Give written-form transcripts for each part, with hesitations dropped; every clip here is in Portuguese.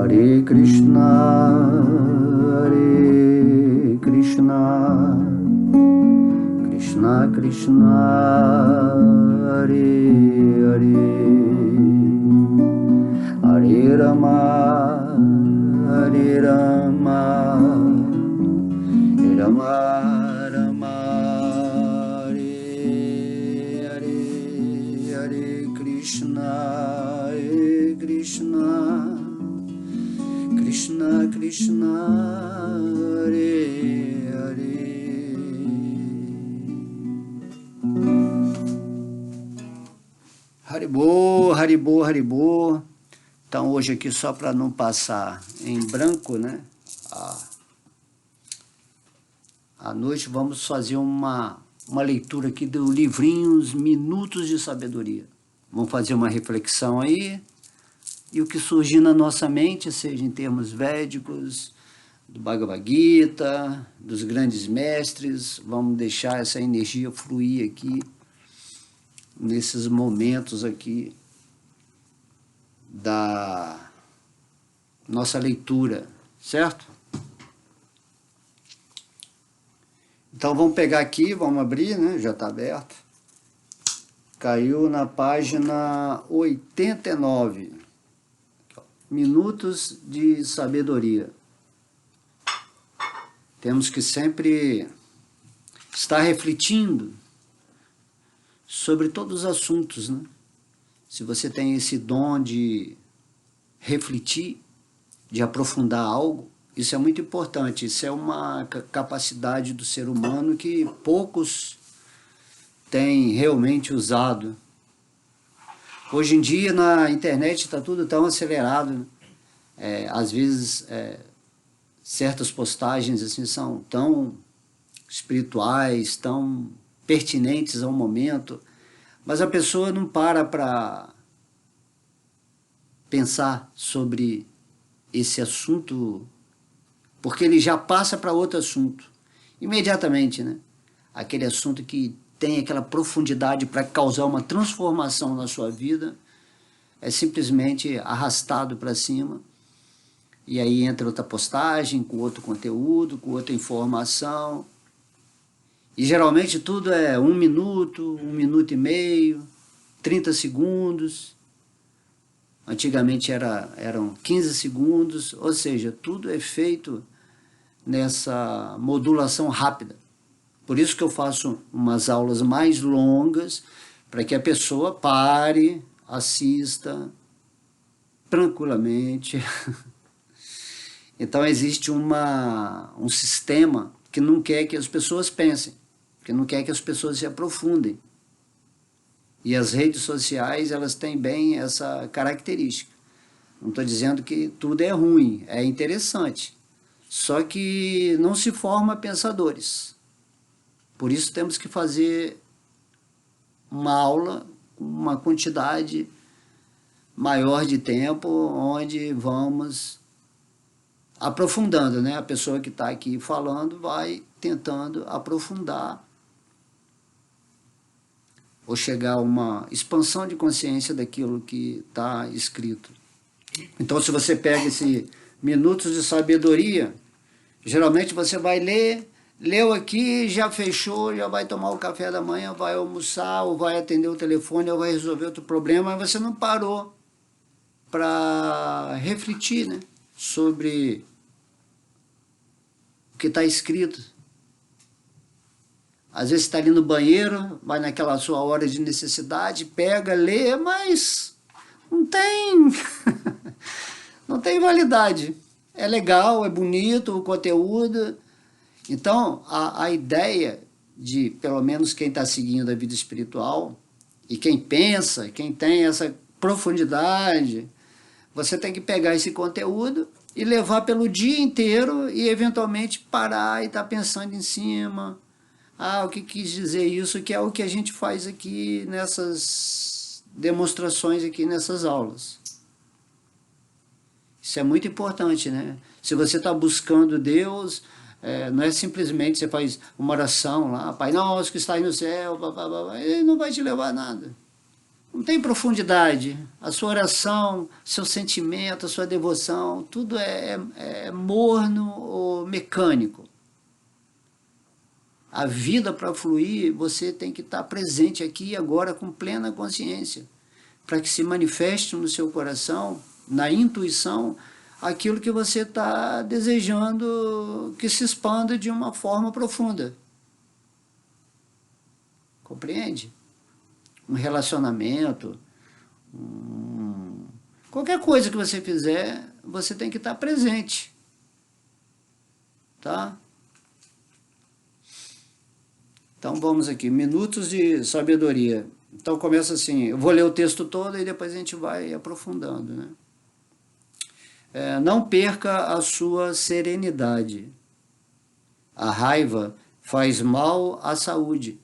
Hare Krishna, Hare Krishna, Krishna Krishna, Hare Hare, Hare Rama, Hare Rama, Rama Rama, Hare Hare, Hare Krishna, Hare Krishna, Krishna Krishna, Hare Hare. Haribô, Haribô, Haribô. Então hoje aqui, só para não passar em branco, né? À noite vamos fazer uma leitura aqui do livrinho Os Minutos de Sabedoria. Vamos fazer uma reflexão aí. E o que surgir na nossa mente, seja em termos védicos, do Bhagavad Gita, dos grandes mestres, vamos deixar essa energia fluir aqui, nesses momentos aqui da nossa leitura, certo? Então vamos pegar aqui, vamos abrir, né? Já está aberto. Caiu na página 89. Minutos de sabedoria. Temos que sempre estar refletindo sobre todos os assuntos, né? Se você tem esse dom de refletir, de aprofundar algo, isso é muito importante. Isso é uma capacidade do ser humano que poucos têm realmente usado. Hoje em dia, na internet, está tudo tão acelerado, né? Às vezes, certas postagens assim, são tão espirituais, tão pertinentes ao momento, mas a pessoa não para pensar sobre esse assunto, porque ele já passa para outro assunto, imediatamente, né? Aquele assunto que tem aquela profundidade para causar uma transformação na sua vida, é simplesmente arrastado para cima, e aí entra outra postagem, com outro conteúdo, com outra informação, e geralmente tudo é 1 minuto, 1 minuto e meio, 30 segundos, antigamente eram 15 segundos, ou seja, tudo é feito nessa modulação rápida. Por isso que eu faço umas aulas mais longas, para que a pessoa pare, assista tranquilamente. Então existe um sistema que não quer que as pessoas pensem, que não quer que as pessoas se aprofundem. E as redes sociais, elas têm bem essa característica. Não estou dizendo que tudo é ruim, é interessante. Só que não se forma pensadores. Por isso temos que fazer uma aula com uma quantidade maior de tempo, onde vamos aprofundando, né? A pessoa que está aqui falando vai tentando aprofundar ou chegar a uma expansão de consciência daquilo que está escrito. Então, se você pega esse Minutos de Sabedoria, geralmente você vai ler, leu aqui, já fechou, já vai tomar o café da manhã, vai almoçar, ou vai atender o telefone, ou vai resolver outro problema, mas você não parou para refletir, né, sobre o que está escrito. Às vezes está ali no banheiro, vai naquela sua hora de necessidade, pega, lê, mas não tem, não tem validade. É legal, é bonito o conteúdo. Então, a ideia de, pelo menos quem está seguindo a vida espiritual, e quem pensa, quem tem essa profundidade, você tem que pegar esse conteúdo e levar pelo dia inteiro e eventualmente parar e estar pensando em cima. O que quis dizer isso? Que é o que a gente faz aqui nessas demonstrações, aqui nessas aulas. Isso é muito importante, né? Se você está buscando Deus, não é simplesmente você faz uma oração lá, Pai Nosso que está aí no céu, ele não vai te levar a nada. não tem profundidade. A sua oração, seu sentimento, a sua devoção, tudo é morno ou mecânico. A vida para fluir, você tem que estar presente aqui e agora com plena consciência, para que se manifeste no seu coração, na intuição, aquilo que você está desejando que se expanda de uma forma profunda. Compreende? Um relacionamento, qualquer coisa que você fizer, você tem que estar presente. Tá? Então vamos aqui, minutos de sabedoria. Então começa assim, eu vou ler o texto todo e depois a gente vai aprofundando, né? Não perca a sua serenidade. A raiva faz mal à saúde.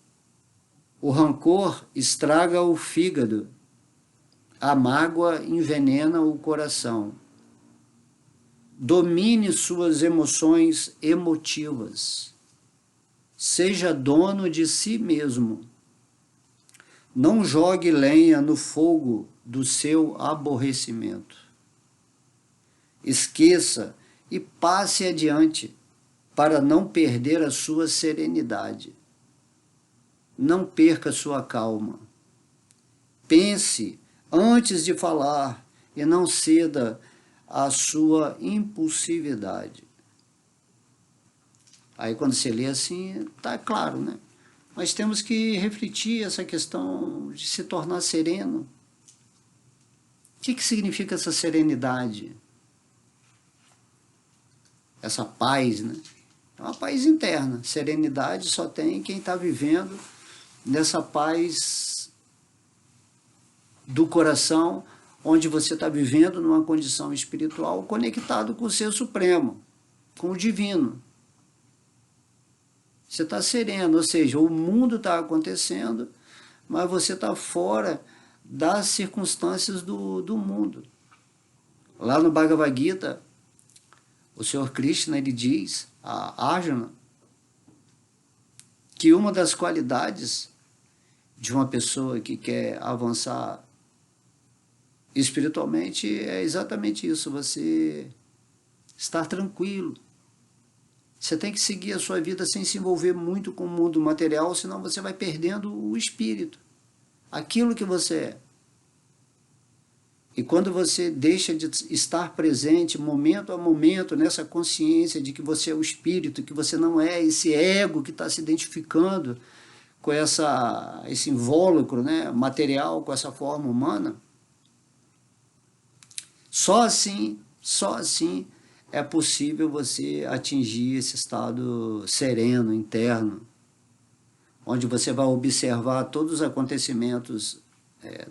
O rancor estraga o fígado. A mágoa envenena o coração. Domine suas emoções emotivas. Seja dono de si mesmo. Não jogue lenha no fogo do seu aborrecimento. Esqueça e passe adiante para não perder a sua serenidade. Não perca sua calma. Pense antes de falar e não ceda à sua impulsividade. Aí quando você lê assim, está claro, né? Nós temos que refletir essa questão de se tornar sereno. O que significa essa serenidade? Essa paz, né? É uma paz interna. Serenidade só tem quem está vivendo nessa paz do coração, onde você está vivendo numa condição espiritual conectado com o Ser Supremo, com o Divino. Você está sereno, ou seja, o mundo está acontecendo, mas você está fora das circunstâncias do mundo. Lá no Bhagavad Gita, o Senhor Krishna, ele diz a Arjuna que uma das qualidades de uma pessoa que quer avançar espiritualmente é exatamente isso, você estar tranquilo. Você tem que seguir a sua vida sem se envolver muito com o mundo material, senão você vai perdendo o espírito, aquilo que você é. E quando você deixa de estar presente, momento a momento, nessa consciência de que você é o espírito, que você não é esse ego que está se identificando com esse invólucro, né, material, com essa forma humana, só assim é possível você atingir esse estado sereno, interno, onde você vai observar todos os acontecimentos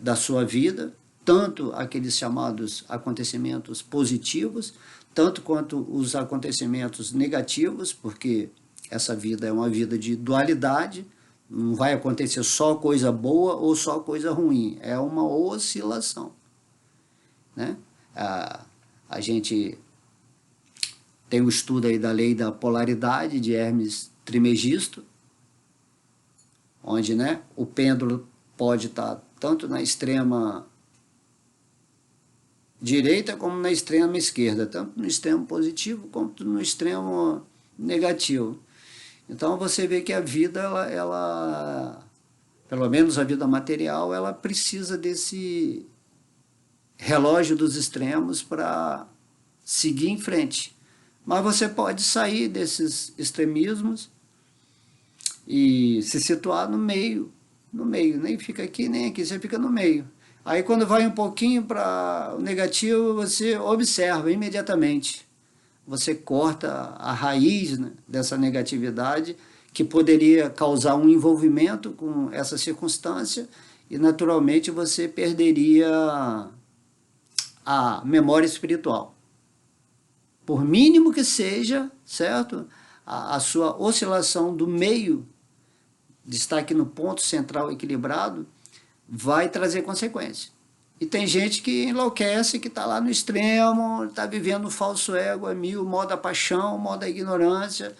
da sua vida, tanto aqueles chamados acontecimentos positivos, tanto quanto os acontecimentos negativos, porque essa vida é uma vida de dualidade, não vai acontecer só coisa boa ou só coisa ruim, é uma oscilação, né? A gente tem o estudo aí da lei da polaridade de Hermes Trismegisto, onde, né, o pêndulo pode estar tanto na extrema direita como na extrema esquerda, tanto no extremo positivo quanto no extremo negativo. Então você vê que a vida, ela pelo menos a vida material, ela precisa desse relógio dos extremos para seguir em frente. Mas você pode sair desses extremismos e se situar no meio, nem fica aqui nem aqui, você fica no meio. Aí quando vai um pouquinho para o negativo, você observa imediatamente. Você corta a raiz, né, dessa negatividade que poderia causar um envolvimento com essa circunstância e naturalmente você perderia a memória espiritual. Por mínimo que seja, certo? A sua oscilação do meio, de estar aqui no ponto central equilibrado, vai trazer consequência. E tem gente que enlouquece, que está lá no extremo, está vivendo o falso ego a mil, modo da paixão, modo da ignorância,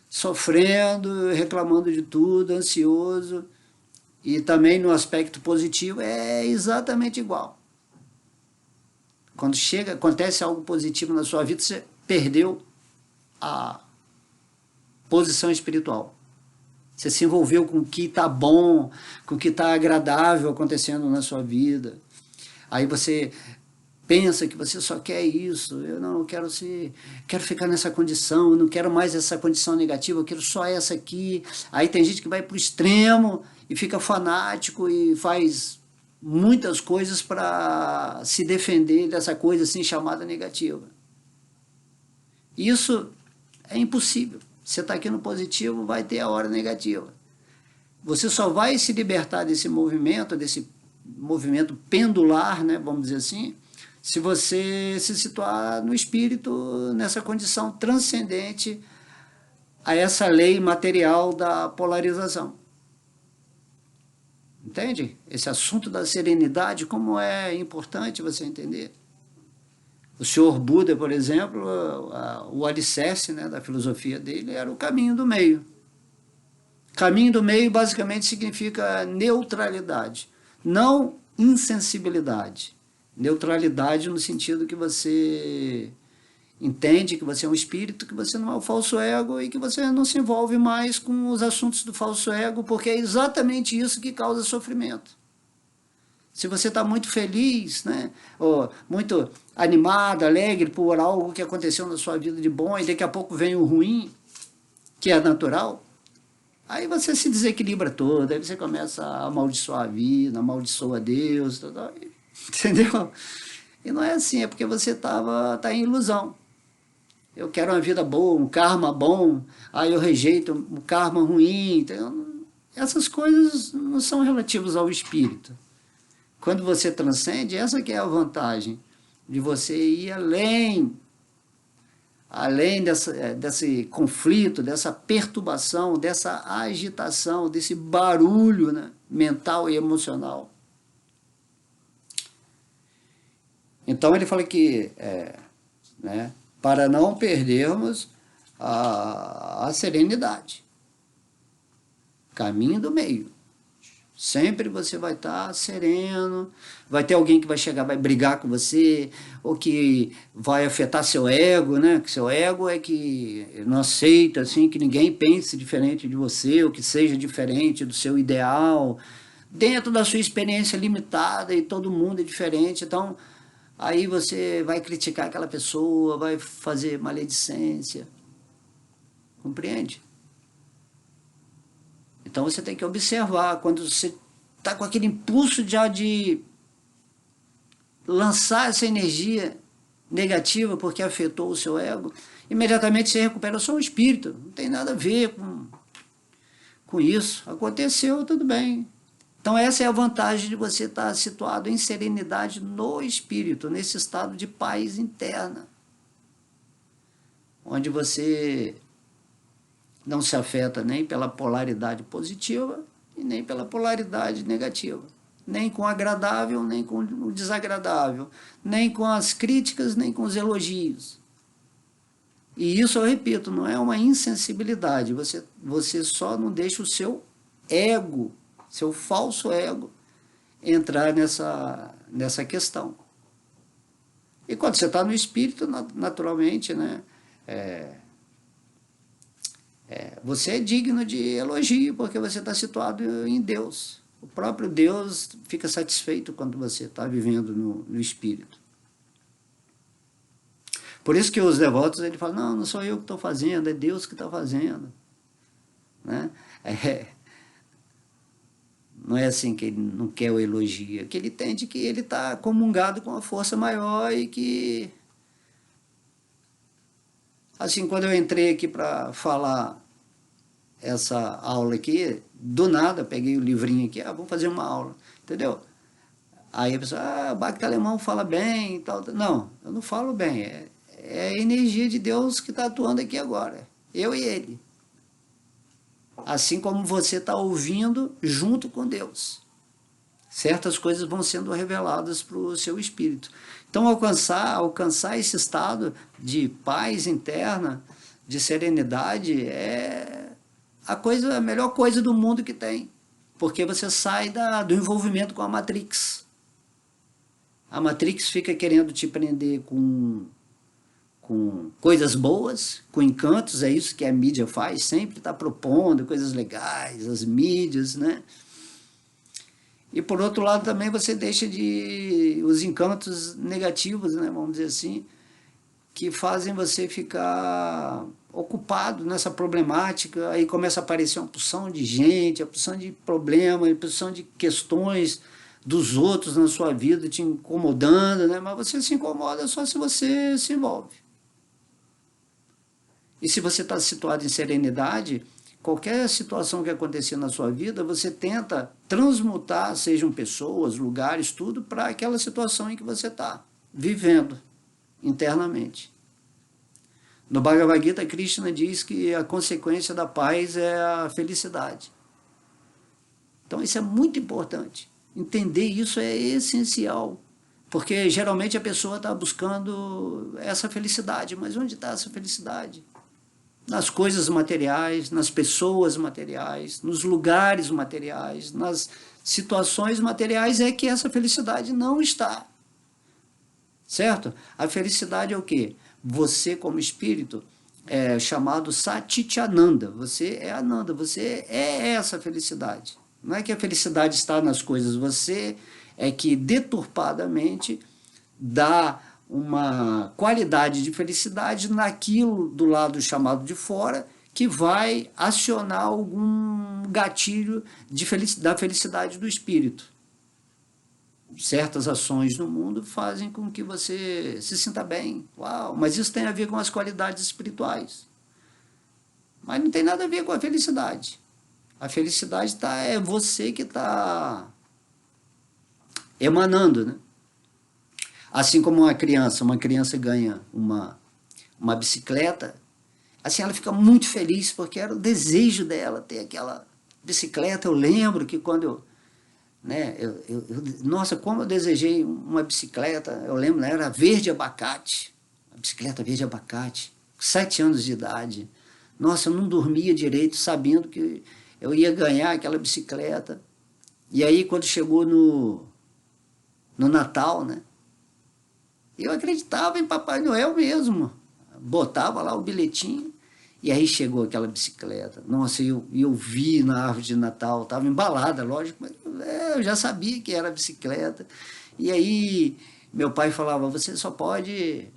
sofrendo, reclamando de tudo, ansioso. E também no aspecto positivo é exatamente igual. Quando acontece algo positivo na sua vida, você perdeu a posição espiritual. Você se envolveu com o que está bom, com o que está agradável acontecendo na sua vida. Aí você pensa que você só quer isso. Eu quero ficar nessa condição, eu não quero mais essa condição negativa, eu quero só essa aqui. Aí tem gente que vai para o extremo e fica fanático e faz muitas coisas para se defender dessa coisa assim chamada negativa. Isso é impossível. Você está aqui no positivo, vai ter a hora negativa. Você só vai se libertar desse movimento pendular, né, vamos dizer assim, se você se situar no espírito, nessa condição transcendente a essa lei material da polarização. Entende? Esse assunto da serenidade, como é importante você entender. O senhor Buda, por exemplo, o alicerce, né, da filosofia dele era o caminho do meio. Caminho do meio basicamente significa neutralidade, não insensibilidade. Neutralidade no sentido que você entende que você é um espírito, que você não é o falso ego e que você não se envolve mais com os assuntos do falso ego, porque é exatamente isso que causa sofrimento. Se você está muito feliz, né, ou muito animado, alegre por algo que aconteceu na sua vida de bom, e daqui a pouco vem o ruim, que é natural, aí você se desequilibra todo, aí você começa a amaldiçoar a vida, amaldiçoa Deus, entendeu? E não é assim, é porque você tá em ilusão. Eu quero uma vida boa, um karma bom, aí eu rejeito um karma ruim. Então, essas coisas não são relativas ao espírito. Quando você transcende, essa que é a vantagem, de você ir além desse conflito, dessa perturbação, dessa agitação, desse barulho, né, mental e emocional. Então ele fala que, né, para não perdermos a serenidade, caminho do meio. Sempre você vai estar sereno, vai ter alguém que vai chegar, vai brigar com você, ou que vai afetar seu ego, né? Que seu ego é que não aceita assim, que ninguém pense diferente de você, ou que seja diferente do seu ideal, dentro da sua experiência limitada, e todo mundo é diferente. Então, aí você vai criticar aquela pessoa, vai fazer maledicência. Compreende? Então você tem que observar, quando você está com aquele impulso já de lançar essa energia negativa porque afetou o seu ego, imediatamente você recupera o seu espírito. Não tem nada a ver com isso. Aconteceu, tudo bem. Então essa é a vantagem de você estar situado em serenidade no espírito, nesse estado de paz interna, onde você não se afeta nem pela polaridade positiva e nem pela polaridade negativa, nem com o agradável, nem com o desagradável, nem com as críticas, nem com os elogios. E isso, eu repito, não é uma insensibilidade, você só não deixa o seu ego, seu falso ego, entrar nessa questão. E quando você está no espírito, naturalmente, né, você é digno de elogio, porque você está situado em Deus. O próprio Deus fica satisfeito quando você está vivendo no espírito. Por isso que os devotos ele falam, não sou eu que estou fazendo, é Deus que está fazendo. Né? Não é assim que ele não quer o elogio, é que ele entende que ele está comungado com a força maior e que... Assim, quando eu entrei aqui para falar essa aula aqui, do nada, peguei o livrinho aqui, vamos fazer uma aula, entendeu? Aí a pessoa, o Bhakti alemão fala bem e tal. Não, eu não falo bem, é a energia de Deus que está atuando aqui agora, eu e ele. Assim como você está ouvindo junto com Deus. Certas coisas vão sendo reveladas para o seu espírito. Então, alcançar esse estado de paz interna, de serenidade, é a melhor coisa do mundo que tem. porque você sai do envolvimento com a Matrix. A Matrix fica querendo te prender com coisas boas, com encantos, é isso que a mídia faz, sempre está propondo coisas legais, as mídias, né? E por outro lado também você deixa os encantos negativos, né, vamos dizer assim, que fazem você ficar ocupado nessa problemática, aí começa a aparecer uma porção de gente, uma porção de problemas, uma porção de questões dos outros na sua vida te incomodando, né? Mas você se incomoda só se você se envolve. E se você está situado em serenidade, qualquer situação que acontecer na sua vida, você tenta transmutar, sejam pessoas, lugares, tudo, para aquela situação em que você está vivendo internamente. No Bhagavad Gita, Krishna diz que a consequência da paz é a felicidade. Então isso é muito importante. Entender isso é essencial, porque geralmente a pessoa está buscando essa felicidade, mas onde está essa felicidade? Nas coisas materiais, nas pessoas materiais, nos lugares materiais, nas situações materiais é que essa felicidade não está. Certo? A felicidade é o quê? Você como espírito é chamado Satchitananda, você é Ananda, você é essa felicidade. Não é que a felicidade está nas coisas, você é que deturpadamente dá uma qualidade de felicidade naquilo do lado chamado de fora, que vai acionar algum gatilho da felicidade do espírito. Certas ações no mundo fazem com que você se sinta bem. Uau, mas isso tem a ver com as qualidades espirituais. Mas não tem nada a ver com a felicidade. A felicidade é você que está emanando, né? Assim como uma criança ganha uma bicicleta, assim ela fica muito feliz, porque era o desejo dela ter aquela bicicleta. Eu lembro que quando nossa, como eu desejei uma bicicleta, eu lembro, né, era verde abacate, a bicicleta verde abacate, 7 anos de idade. Nossa, eu não dormia direito, sabendo que eu ia ganhar aquela bicicleta. E aí, quando chegou no Natal, né, eu acreditava em Papai Noel mesmo. Botava lá o bilhetinho, e aí chegou aquela bicicleta. Nossa, eu vi na árvore de Natal, estava embalada, lógico, mas eu já sabia que era bicicleta. E aí meu pai falava, você só pode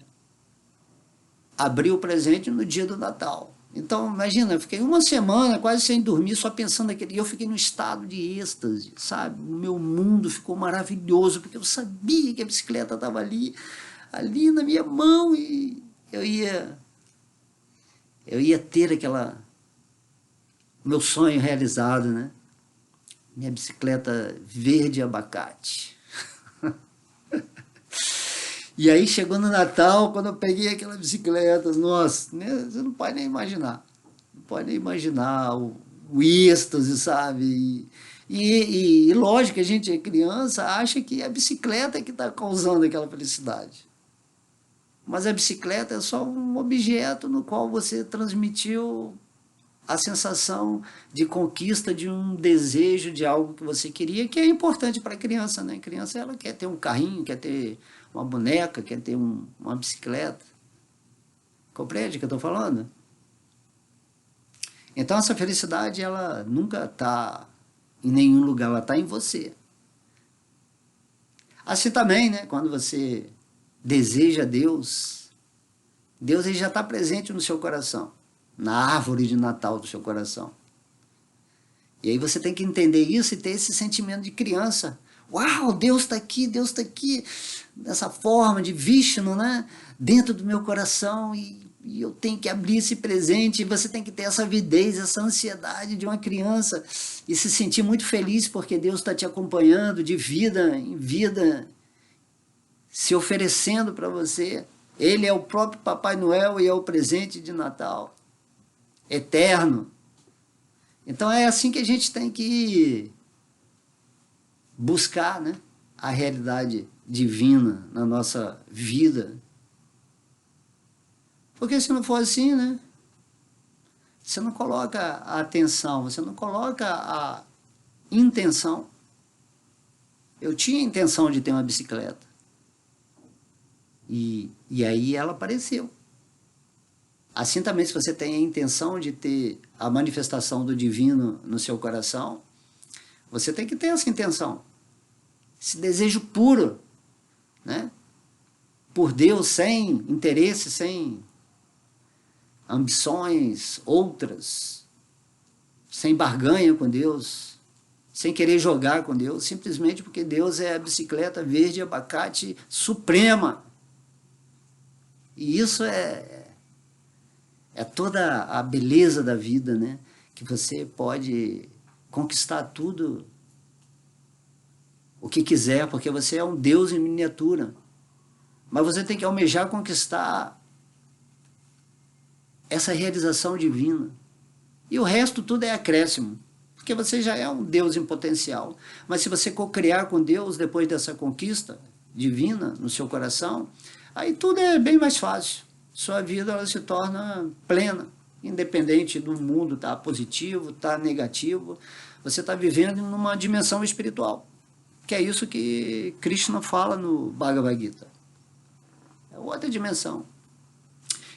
abrir o presente no dia do Natal. Então, imagina, eu fiquei uma semana quase sem dormir, só pensando naquele. E eu fiquei num estado de êxtase, sabe? O meu mundo ficou maravilhoso, porque eu sabia que a bicicleta estava ali na minha mão, e eu ia ter meu sonho realizado, né? Minha bicicleta verde abacate. E aí chegou no Natal, quando eu peguei aquela bicicleta, nossa, né? Você não pode nem imaginar. Não pode nem imaginar o êxtase, sabe? E lógico, a gente é criança, acha que é a bicicleta que está causando aquela felicidade. Mas a bicicleta é só um objeto no qual você transmitiu a sensação de conquista de um desejo de algo que você queria, que é importante para a criança, né? A criança, ela quer ter um carrinho, quer ter uma boneca, quer ter uma bicicleta. Compreende o que eu estou falando? Então essa felicidade, ela nunca está em nenhum lugar, ela está em você. Assim também, né? Quando você deseja Deus, Deus ele já está presente no seu coração, na árvore de Natal do seu coração. E aí você tem que entender isso e ter esse sentimento de criança. Uau, Deus está aqui, dessa forma de Vishnu, né? Dentro do meu coração, e eu tenho que abrir esse presente. E você tem que ter essa avidez, essa ansiedade de uma criança e se sentir muito feliz porque Deus está te acompanhando de vida em vida, se oferecendo para você. Ele é o próprio Papai Noel e é o presente de Natal, eterno. Então é assim que a gente tem que buscar, né, a realidade divina na nossa vida. Porque se não for assim, né, você não coloca a atenção, você não coloca intenção. Eu tinha intenção de ter uma bicicleta. E aí ela apareceu. Assim também, se você tem a intenção de ter a manifestação do divino no seu coração, você tem que ter essa intenção. Esse desejo puro, né? Por Deus, sem interesse, sem ambições outras, sem barganha com Deus, sem querer jogar com Deus, simplesmente porque Deus é a bicicleta verde abacate suprema. E isso é toda a beleza da vida, né? Que você pode conquistar tudo o que quiser, porque você é um Deus em miniatura. Mas você tem que almejar conquistar essa realização divina. E o resto tudo é acréscimo, porque você já é um Deus em potencial. Mas se você co-criar com Deus depois dessa conquista divina no seu coração, aí tudo é bem mais fácil. Sua vida ela se torna plena, independente do mundo estar positivo, estar negativo. Você está vivendo numa dimensão espiritual, que é isso que Krishna fala no Bhagavad Gita. É outra dimensão.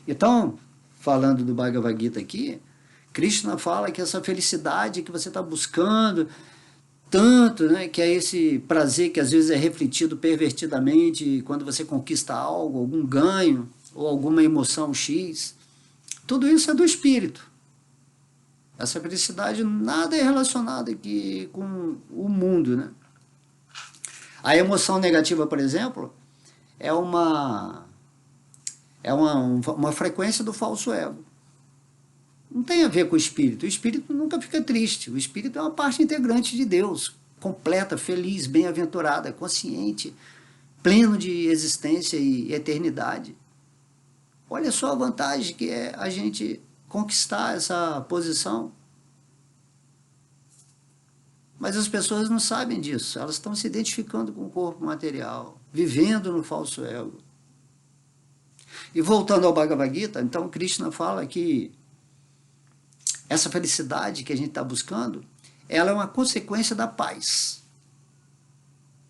Então, falando do Bhagavad Gita aqui, Krishna fala que essa felicidade que você está buscando tanto, né, que é esse prazer que às vezes é refletido pervertidamente quando você conquista algo, algum ganho ou alguma emoção X, tudo isso é do espírito. Essa felicidade nada é relacionado aqui com o mundo, né? A emoção negativa, por exemplo, é uma frequência do falso ego. Não tem a ver com o espírito. O espírito nunca fica triste. O espírito é uma parte integrante de Deus, completa, feliz, bem-aventurada, consciente, pleno de existência e eternidade. Olha só a vantagem que é a gente conquistar essa posição. Mas as pessoas não sabem disso. Elas estão se identificando com o corpo material, vivendo no falso ego. E voltando ao Bhagavad Gita, então Krishna fala que essa felicidade que a gente está buscando, ela é uma consequência da paz.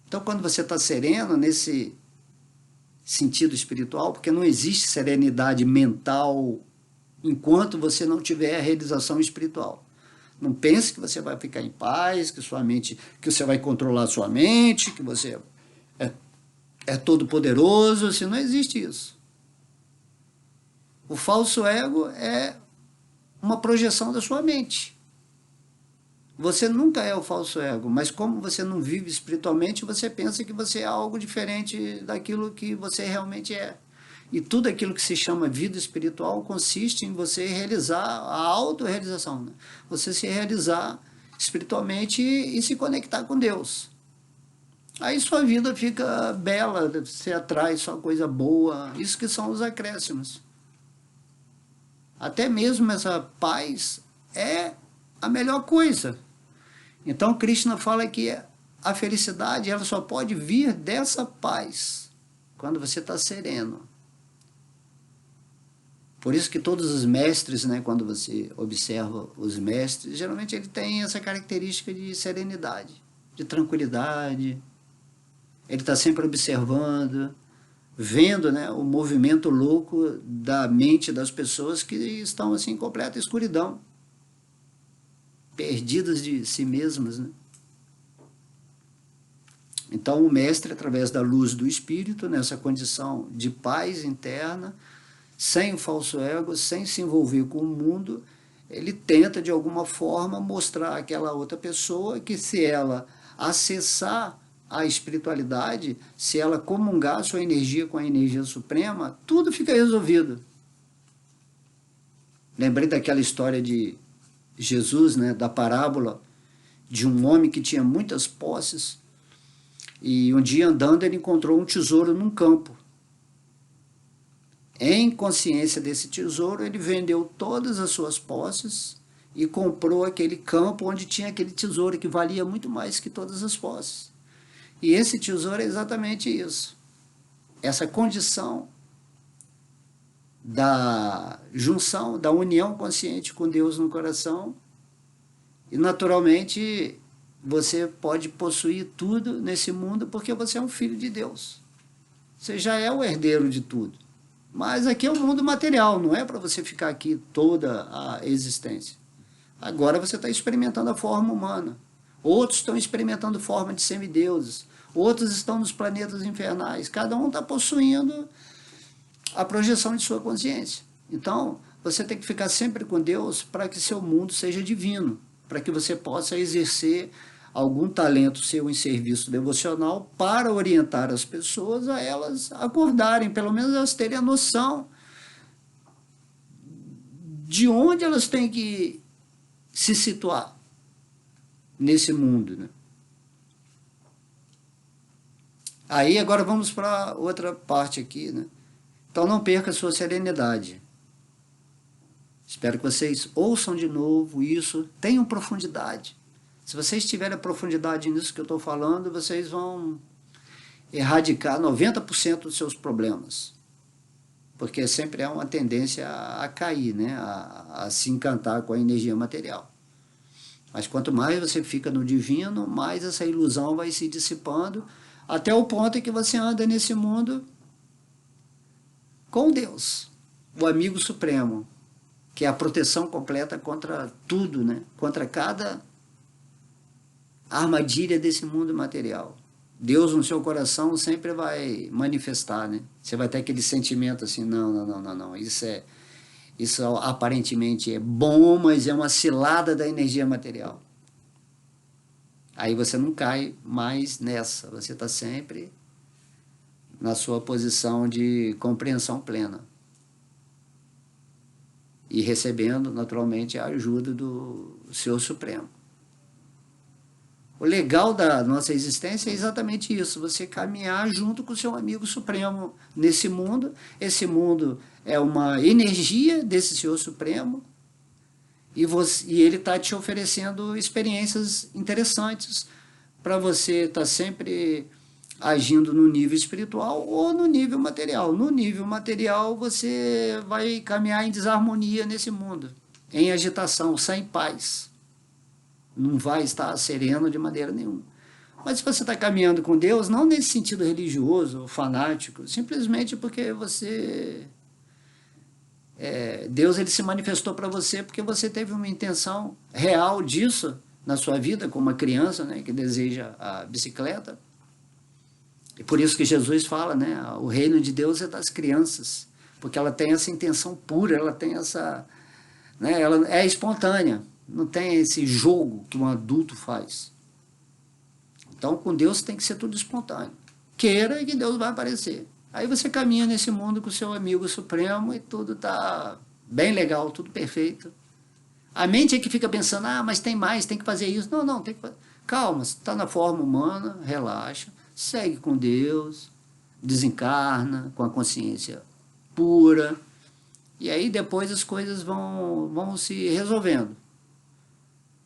Então, quando você está sereno nesse sentido espiritual, porque não existe serenidade mental enquanto você não tiver a realização espiritual. Não pense que você vai ficar em paz, que você vai controlar sua mente, que você é todo poderoso, assim, não existe isso. O falso ego é uma projeção da sua mente. Você nunca é o falso ego, mas como você não vive espiritualmente, você pensa que você é algo diferente daquilo que você realmente é. E tudo aquilo que se chama vida espiritual consiste em você realizar a autorrealização, né? Você se realizar espiritualmente e se conectar com Deus. Aí sua vida fica bela, você atrai só coisa boa, isso que são os acréscimos. Até mesmo essa paz é a melhor coisa. Então Krishna fala que a felicidade ela só pode vir dessa paz, quando você está sereno. Por isso que todos os mestres, né, quando você observa os mestres, geralmente ele tem essa característica de serenidade, de tranquilidade. Ele está sempre observando, vendo, né, o movimento louco da mente das pessoas que estão assim em completa escuridão, perdidas de si mesmas, né? Então o mestre, através da luz do espírito, nessa condição de paz interna, sem o falso ego, sem se envolver com o mundo, ele tenta de alguma forma mostrar àquela outra pessoa que se ela acessar a espiritualidade, se ela comungar sua energia com a energia suprema, tudo fica resolvido. Lembrei daquela história de Jesus, né, da parábola de um homem que tinha muitas posses e um dia andando ele encontrou um tesouro num campo. Em consciência desse tesouro, ele vendeu todas as suas posses e comprou aquele campo onde tinha aquele tesouro que valia muito mais que todas as posses. E esse tesouro é exatamente isso. Essa condição da junção, da união consciente com Deus no coração. E, naturalmente, você pode possuir tudo nesse mundo porque você é um filho de Deus. Você já é o herdeiro de tudo. Mas aqui é o mundo material, não é para você ficar aqui toda a existência. Agora você está experimentando a forma humana. Outros estão experimentando forma de semideuses. Outros estão nos planetas infernais. Cada um está possuindo a projeção de sua consciência. Então, você tem que ficar sempre com Deus para que seu mundo seja divino, para que você possa exercer algum talento seu em serviço devocional para orientar as pessoas a elas acordarem, pelo menos elas terem a noção de onde elas têm que se situar nesse mundo, né? Aí agora vamos para outra parte aqui, né? Então não perca a sua serenidade. Espero que vocês ouçam de novo isso, tenham profundidade. Se vocês tiverem profundidade nisso que eu estou falando, vocês vão erradicar 90% dos seus problemas. Porque sempre há uma tendência a cair, né? A se encantar com a energia material. Mas quanto mais você fica no divino, mais essa ilusão vai se dissipando, até o ponto em que você anda nesse mundo com Deus, o amigo supremo, que é a proteção completa contra tudo, né? Contra cada armadilha desse mundo material. Deus no seu coração sempre vai manifestar, né? Você vai ter aquele sentimento assim, não, isso aparentemente é bom, mas é uma cilada da energia material. Aí você não cai mais nessa, você está sempre na sua posição de compreensão plena. E recebendo, naturalmente, a ajuda do Senhor Supremo. O legal da nossa existência é exatamente isso, você caminhar junto com o seu amigo supremo nesse mundo. Esse mundo é uma energia desse Senhor Supremo e ele está te oferecendo experiências interessantes para você estar sempre agindo no nível espiritual ou no nível material. No nível material você vai caminhar em desarmonia nesse mundo, em agitação, sem paz. Não vai estar sereno de maneira nenhuma. Mas se você está caminhando com Deus, não nesse sentido religioso, fanático, simplesmente porque você... Deus ele se manifestou para você porque você teve uma intenção real disso na sua vida, como uma criança, né, que deseja a bicicleta. E por isso que Jesus fala, né, o reino de Deus é das crianças, porque ela tem essa intenção pura, ela tem essa... né, ela é espontânea. Não tem esse jogo que um adulto faz. Então, com Deus tem que ser tudo espontâneo. Queira que Deus vai aparecer. Aí você caminha nesse mundo com o seu amigo supremo e tudo está bem legal, tudo perfeito. A mente é que fica pensando, mas tem mais, tem que fazer isso. Não, tem que fazer. Calma, você está na forma humana, relaxa, segue com Deus, desencarna com a consciência pura. E aí depois as coisas vão se resolvendo.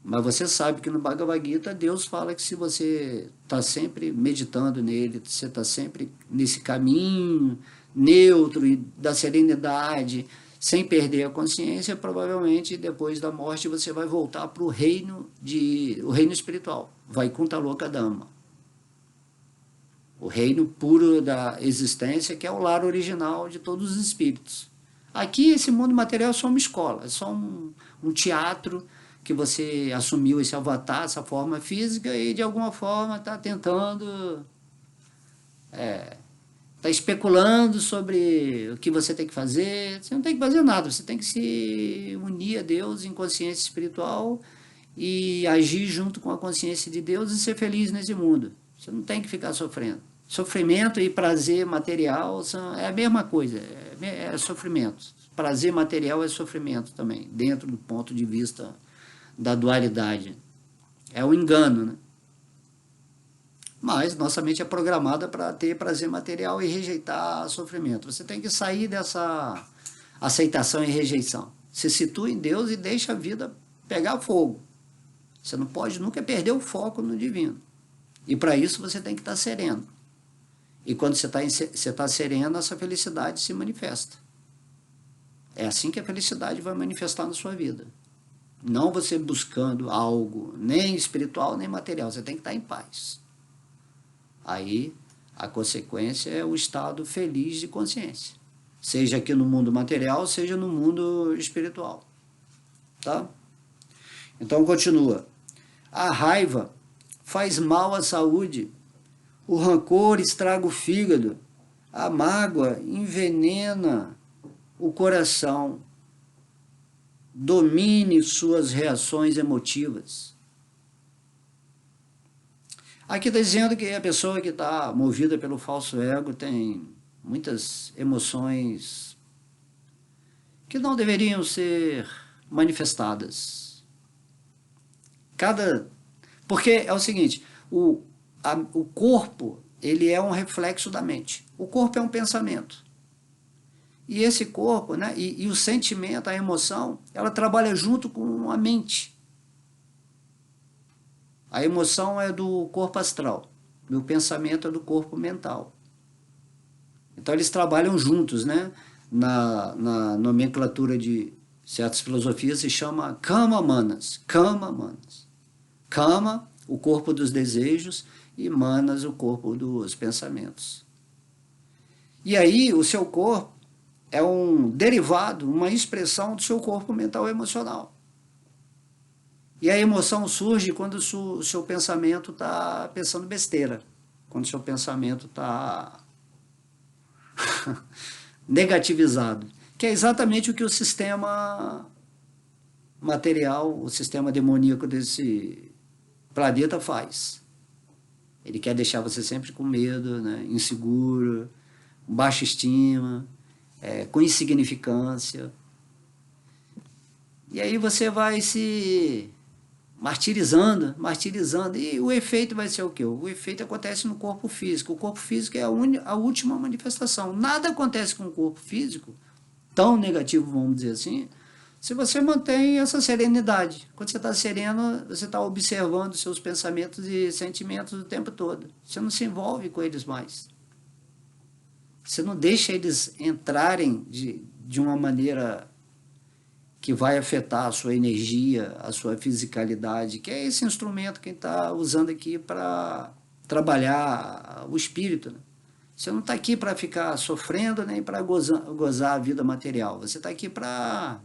Mas você sabe que no Bhagavad Gita Deus fala que se você está sempre meditando nele, você está sempre nesse caminho neutro e da serenidade, sem perder a consciência, provavelmente depois da morte você vai voltar para o reino espiritual, Vaikuntha Loka Dhamma. O reino puro da existência, que é o lar original de todos os espíritos. Aqui esse mundo material é só uma escola, é só um teatro que você assumiu esse avatar, essa forma física e de alguma forma está tentando, está especulando sobre o que você tem que fazer. Você não tem que fazer nada, você tem que se unir a Deus em consciência espiritual e agir junto com a consciência de Deus e ser feliz nesse mundo. Você não tem que ficar sofrendo. Sofrimento e prazer material é a mesma coisa, é sofrimento. Prazer material é sofrimento também, dentro do ponto de vista da dualidade. É um engano, né? Mas nossa mente é programada para ter prazer material e rejeitar sofrimento. Você tem que sair dessa aceitação e rejeição. Se situa em Deus e deixa a vida pegar fogo. Você não pode nunca perder o foco no divino. E para isso você tem que estar sereno. E quando você está sereno, essa felicidade se manifesta. É assim que a felicidade vai manifestar na sua vida. Não você buscando algo nem espiritual nem material, você tem que estar em paz. Aí a consequência é o estado feliz de consciência, seja aqui no mundo material, seja no mundo espiritual. Tá? Então continua. A raiva faz mal à saúde, o rancor estraga o fígado, a mágoa envenena o coração. Domine suas reações emotivas. Aqui está dizendo que a pessoa que está movida pelo falso ego tem muitas emoções que não deveriam ser manifestadas. Porque é o seguinte, o corpo ele é um reflexo da mente. O corpo é um pensamento. E esse corpo, né, e o sentimento, a emoção, ela trabalha junto com a mente. A emoção é do corpo astral, e o pensamento é do corpo mental. Então eles trabalham juntos, né? Na nomenclatura de certas filosofias se chama kama manas. Kama manas. Kama, o corpo dos desejos, e manas, o corpo dos pensamentos. E aí o seu corpo é um derivado, uma expressão do seu corpo mental e emocional. E a emoção surge quando o seu pensamento está pensando besteira, quando o seu pensamento está negativizado, que é exatamente o que o sistema material, o sistema demoníaco desse planeta faz. Ele quer deixar você sempre com medo, né, inseguro, baixa estima, com insignificância. E aí você vai se martirizando, e o efeito vai ser o quê? O efeito acontece no corpo físico. O corpo físico é a última manifestação. Nada acontece com o corpo físico, tão negativo, vamos dizer assim, se você mantém essa serenidade. Quando você está sereno, você está observando seus pensamentos e sentimentos o tempo todo. Você não se envolve com eles mais. Você não deixa eles entrarem de uma maneira que vai afetar a sua energia, a sua fisicalidade, que é esse instrumento que está usando aqui para trabalhar o espírito. Né? Você não está aqui para ficar sofrendo nem para gozar a vida material. Você está aqui para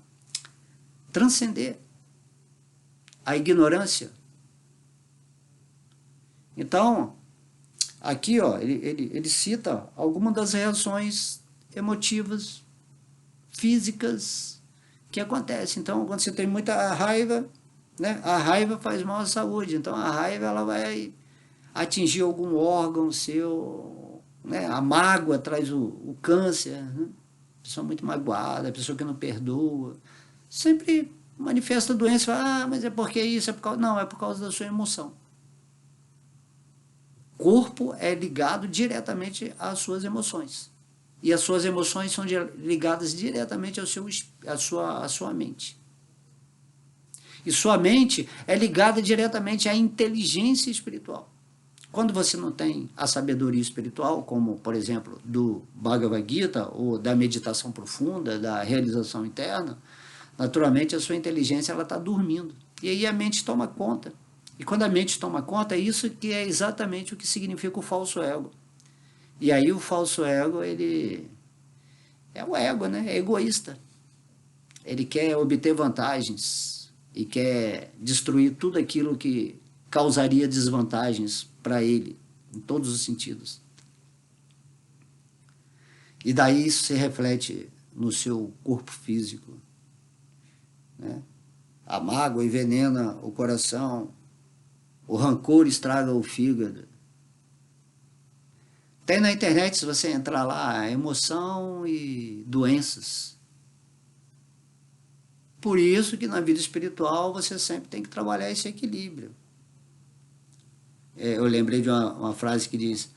transcender a ignorância. Então, aqui ó, ele cita algumas das reações emotivas, físicas, que acontece. Então, quando você tem muita raiva, né, a raiva faz mal à saúde. Então, a raiva ela vai atingir algum órgão seu, né? A mágoa traz o câncer, né? Pessoa muito magoada, a pessoa que não perdoa, sempre manifesta doença. Mas é porque isso, é por causa... Não, é por causa da sua emoção. O corpo é ligado diretamente às suas emoções. E as suas emoções são ligadas diretamente à sua mente. E sua mente é ligada diretamente à inteligência espiritual. Quando você não tem a sabedoria espiritual, como, por exemplo, do Bhagavad Gita, ou da meditação profunda, da realização interna, naturalmente a sua inteligência está dormindo. E aí a mente toma conta. E quando a mente toma conta, é isso que é exatamente o que significa o falso ego. E aí o falso ego, ele é o ego, né? É egoísta. Ele quer obter vantagens e quer destruir tudo aquilo que causaria desvantagens para ele, em todos os sentidos. E daí isso se reflete no seu corpo físico. Né? A mágoa envenena o coração, o rancor estraga o fígado. Tem na internet, se você entrar lá, emoção e doenças. Por isso que na vida espiritual você sempre tem que trabalhar esse equilíbrio. Eu lembrei de uma frase que diz: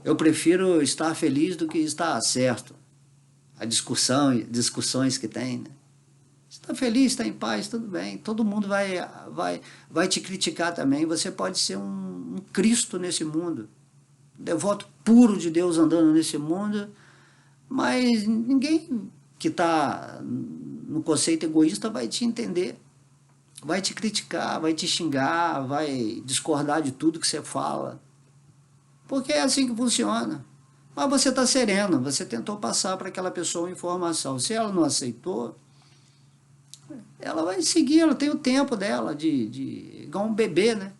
eu prefiro estar feliz do que estar certo. A discussões que tem, né? Você está feliz, está em paz, tudo bem. Todo mundo vai te criticar também. Você pode ser um Cristo nesse mundo, um devoto puro de Deus andando nesse mundo, mas ninguém que está no conceito egoísta, vai te entender, vai te criticar, vai te xingar, vai discordar de tudo que você fala. Porque é assim que funciona. Mas você está sereno, você tentou passar para aquela pessoa uma informação. Se ela não aceitou, ela vai seguir, ela tem o tempo dela, igual um bebê, né?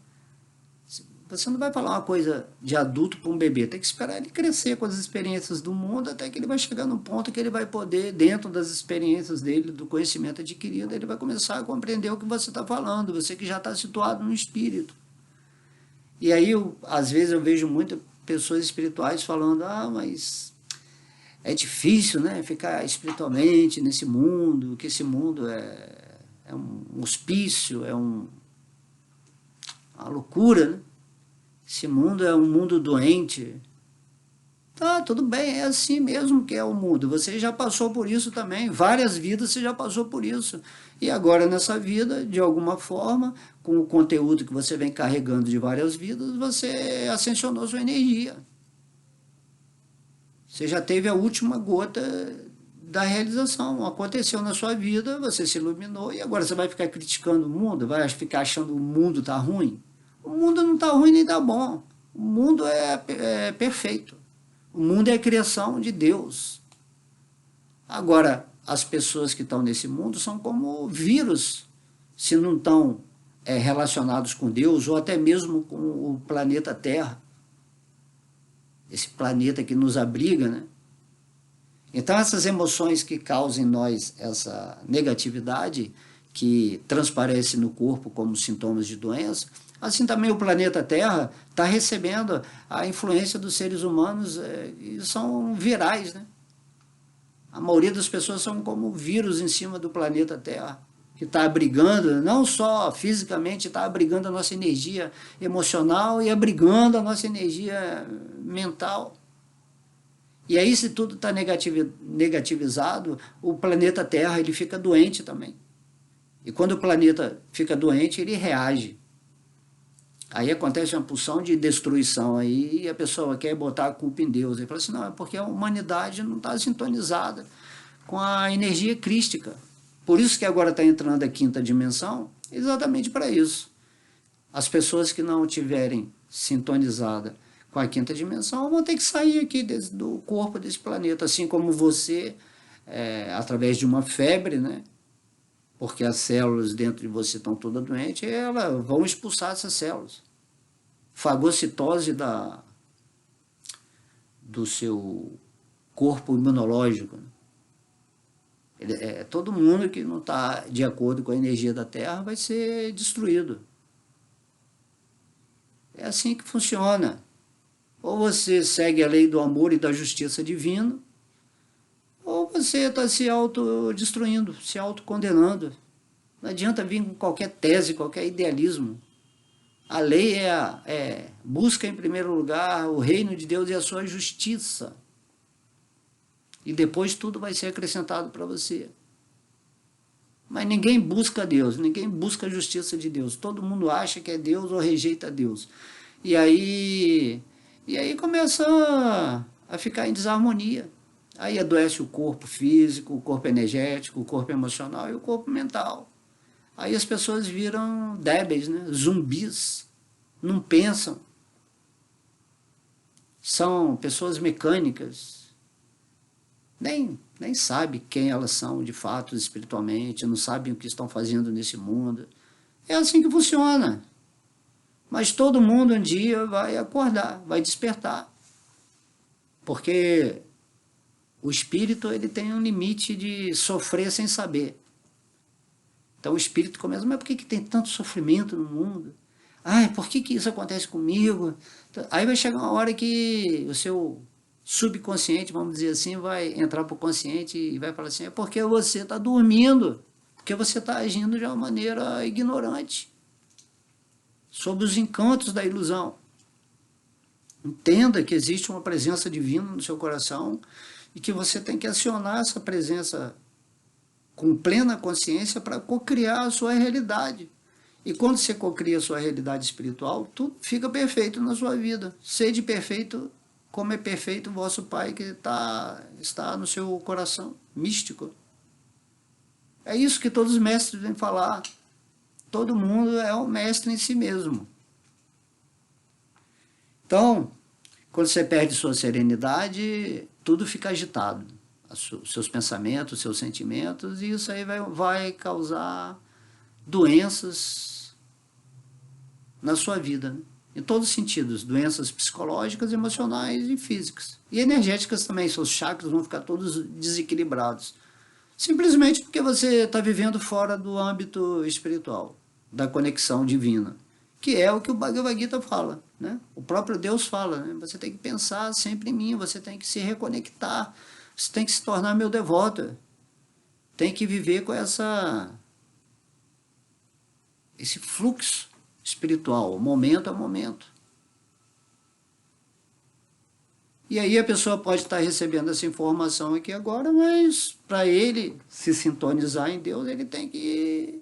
Você não vai falar uma coisa de adulto para um bebê, tem que esperar ele crescer com as experiências do mundo, até que ele vai chegar num ponto que ele vai poder, dentro das experiências dele, do conhecimento adquirido, ele vai começar a compreender o que você está falando, você que já está situado no espírito. E aí, às vezes, eu vejo muitas pessoas espirituais falando, mas é difícil, né, ficar espiritualmente nesse mundo, que esse mundo é um hospício, é uma loucura, né? Esse mundo é um mundo doente. Tá, tudo bem, é assim mesmo que é o mundo. Você já passou por isso também. Várias vidas você já passou por isso. E agora nessa vida, de alguma forma, com o conteúdo que você vem carregando de várias vidas, você ascensionou sua energia. Você já teve a última gota da realização. Aconteceu na sua vida, você se iluminou e agora você vai ficar criticando o mundo? Vai ficar achando que o mundo está ruim? O mundo não está ruim nem está bom. O mundo é perfeito. O mundo é a criação de Deus. Agora, as pessoas que estão nesse mundo são como vírus, se não estão relacionados com Deus ou até mesmo com o planeta Terra. Esse planeta que nos abriga, né? Então, essas emoções que causam em nós essa negatividade, que transparece no corpo como sintomas de doença, assim também o planeta Terra está recebendo a influência dos seres humanos e são virais, né? A maioria das pessoas são como vírus em cima do planeta Terra, que está abrigando, não só fisicamente, está abrigando a nossa energia emocional e abrigando a nossa energia mental. E aí, se tudo está negativizado, o planeta Terra ele fica doente também. E quando o planeta fica doente, ele reage. Aí acontece uma pulsão de destruição aí, e a pessoa quer botar a culpa em Deus. Ele fala assim, não, é porque a humanidade não está sintonizada com a energia crística. Por isso que agora está entrando a quinta dimensão, exatamente para isso. As pessoas que não tiverem sintonizada com a quinta dimensão vão ter que sair aqui do corpo desse planeta, assim como você, através de uma febre, né? Porque as células dentro de você estão todas doentes, elas vão expulsar essas células. Fagocitose do seu corpo imunológico. Todo mundo que não está de acordo com a energia da Terra vai ser destruído. É assim que funciona. Ou você segue a lei do amor e da justiça divina, ou você está se autodestruindo, se autocondenando. Não adianta vir com qualquer tese, qualquer idealismo. A lei busca em primeiro lugar o reino de Deus e a sua justiça. E depois tudo vai ser acrescentado para você. Mas ninguém busca Deus, ninguém busca a justiça de Deus. Todo mundo acha que é Deus ou rejeita Deus. E aí começa a ficar em desarmonia. Aí adoece o corpo físico, o corpo energético, o corpo emocional e o corpo mental. Aí as pessoas viram débeis, né? Zumbis, não pensam. São pessoas mecânicas. Nem sabem quem elas são de fato espiritualmente, não sabem o que estão fazendo nesse mundo. É assim que funciona. Mas todo mundo um dia vai acordar, vai despertar. Porque o espírito ele tem um limite de sofrer sem saber. Então o espírito começa, mas por que tem tanto sofrimento no mundo? Por que isso acontece comigo? Aí vai chegar uma hora que o seu subconsciente, vamos dizer assim, vai entrar para o consciente e vai falar assim, é porque você está dormindo, porque você está agindo de uma maneira ignorante, sob os encantos da ilusão. Entenda que existe uma presença divina no seu coração e que você tem que acionar essa presença com plena consciência para cocriar a sua realidade. E quando você cocria a sua realidade espiritual, tudo fica perfeito na sua vida. Sede perfeito como é perfeito o vosso Pai que está no seu coração místico. É isso que todos os mestres vêm falar. Todo mundo é um mestre em si mesmo. Então, quando você perde sua serenidade, tudo fica agitado. Seus pensamentos, seus sentimentos, e isso aí vai causar doenças na sua vida, né? Em todos os sentidos, doenças psicológicas, emocionais e físicas. E energéticas também, seus chakras vão ficar todos desequilibrados. Simplesmente porque você está vivendo fora do âmbito espiritual, da conexão divina, que é o que o Bhagavad Gita fala, né? O próprio Deus fala, né? Você tem que pensar sempre em mim, você tem que se reconectar, você tem que se tornar meu devoto, tem que viver com esse fluxo espiritual, momento a momento. E aí a pessoa pode estar recebendo essa informação aqui agora, mas para ele se sintonizar em Deus, ele tem que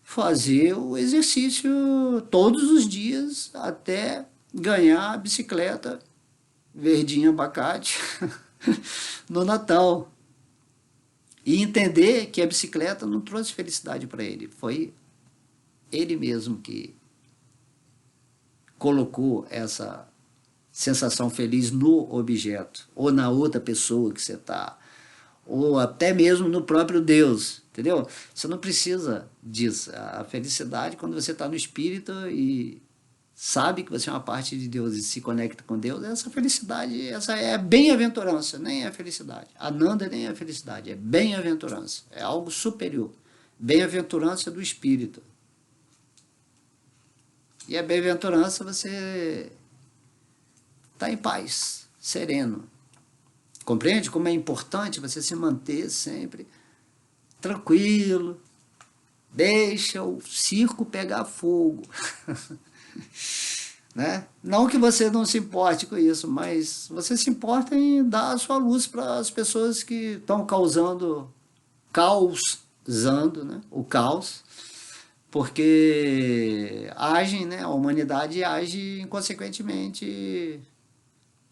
fazer o exercício todos os dias até ganhar a bicicleta verdinha abacate no Natal. E entender que a bicicleta não trouxe felicidade para ele, foi ele mesmo que colocou essa sensação feliz no objeto, ou na outra pessoa que você está, ou até mesmo no próprio Deus, entendeu? Você não precisa disso. A felicidade, quando você está no espírito e sabe que você é uma parte de Deus e se conecta com Deus, essa felicidade, essa é a bem-aventurança, nem é a felicidade. Ananda nem é a felicidade, é bem-aventurança, é algo superior. Bem-aventurança do espírito. E a bem-aventurança você está em paz, sereno. Compreende como é importante você se manter sempre tranquilo, deixa o circo pegar fogo. Né? Não que você não se importe com isso, mas você se importa em dar a sua luz para as pessoas que estão causando, né? O caos, porque agem, né? A humanidade age inconsequentemente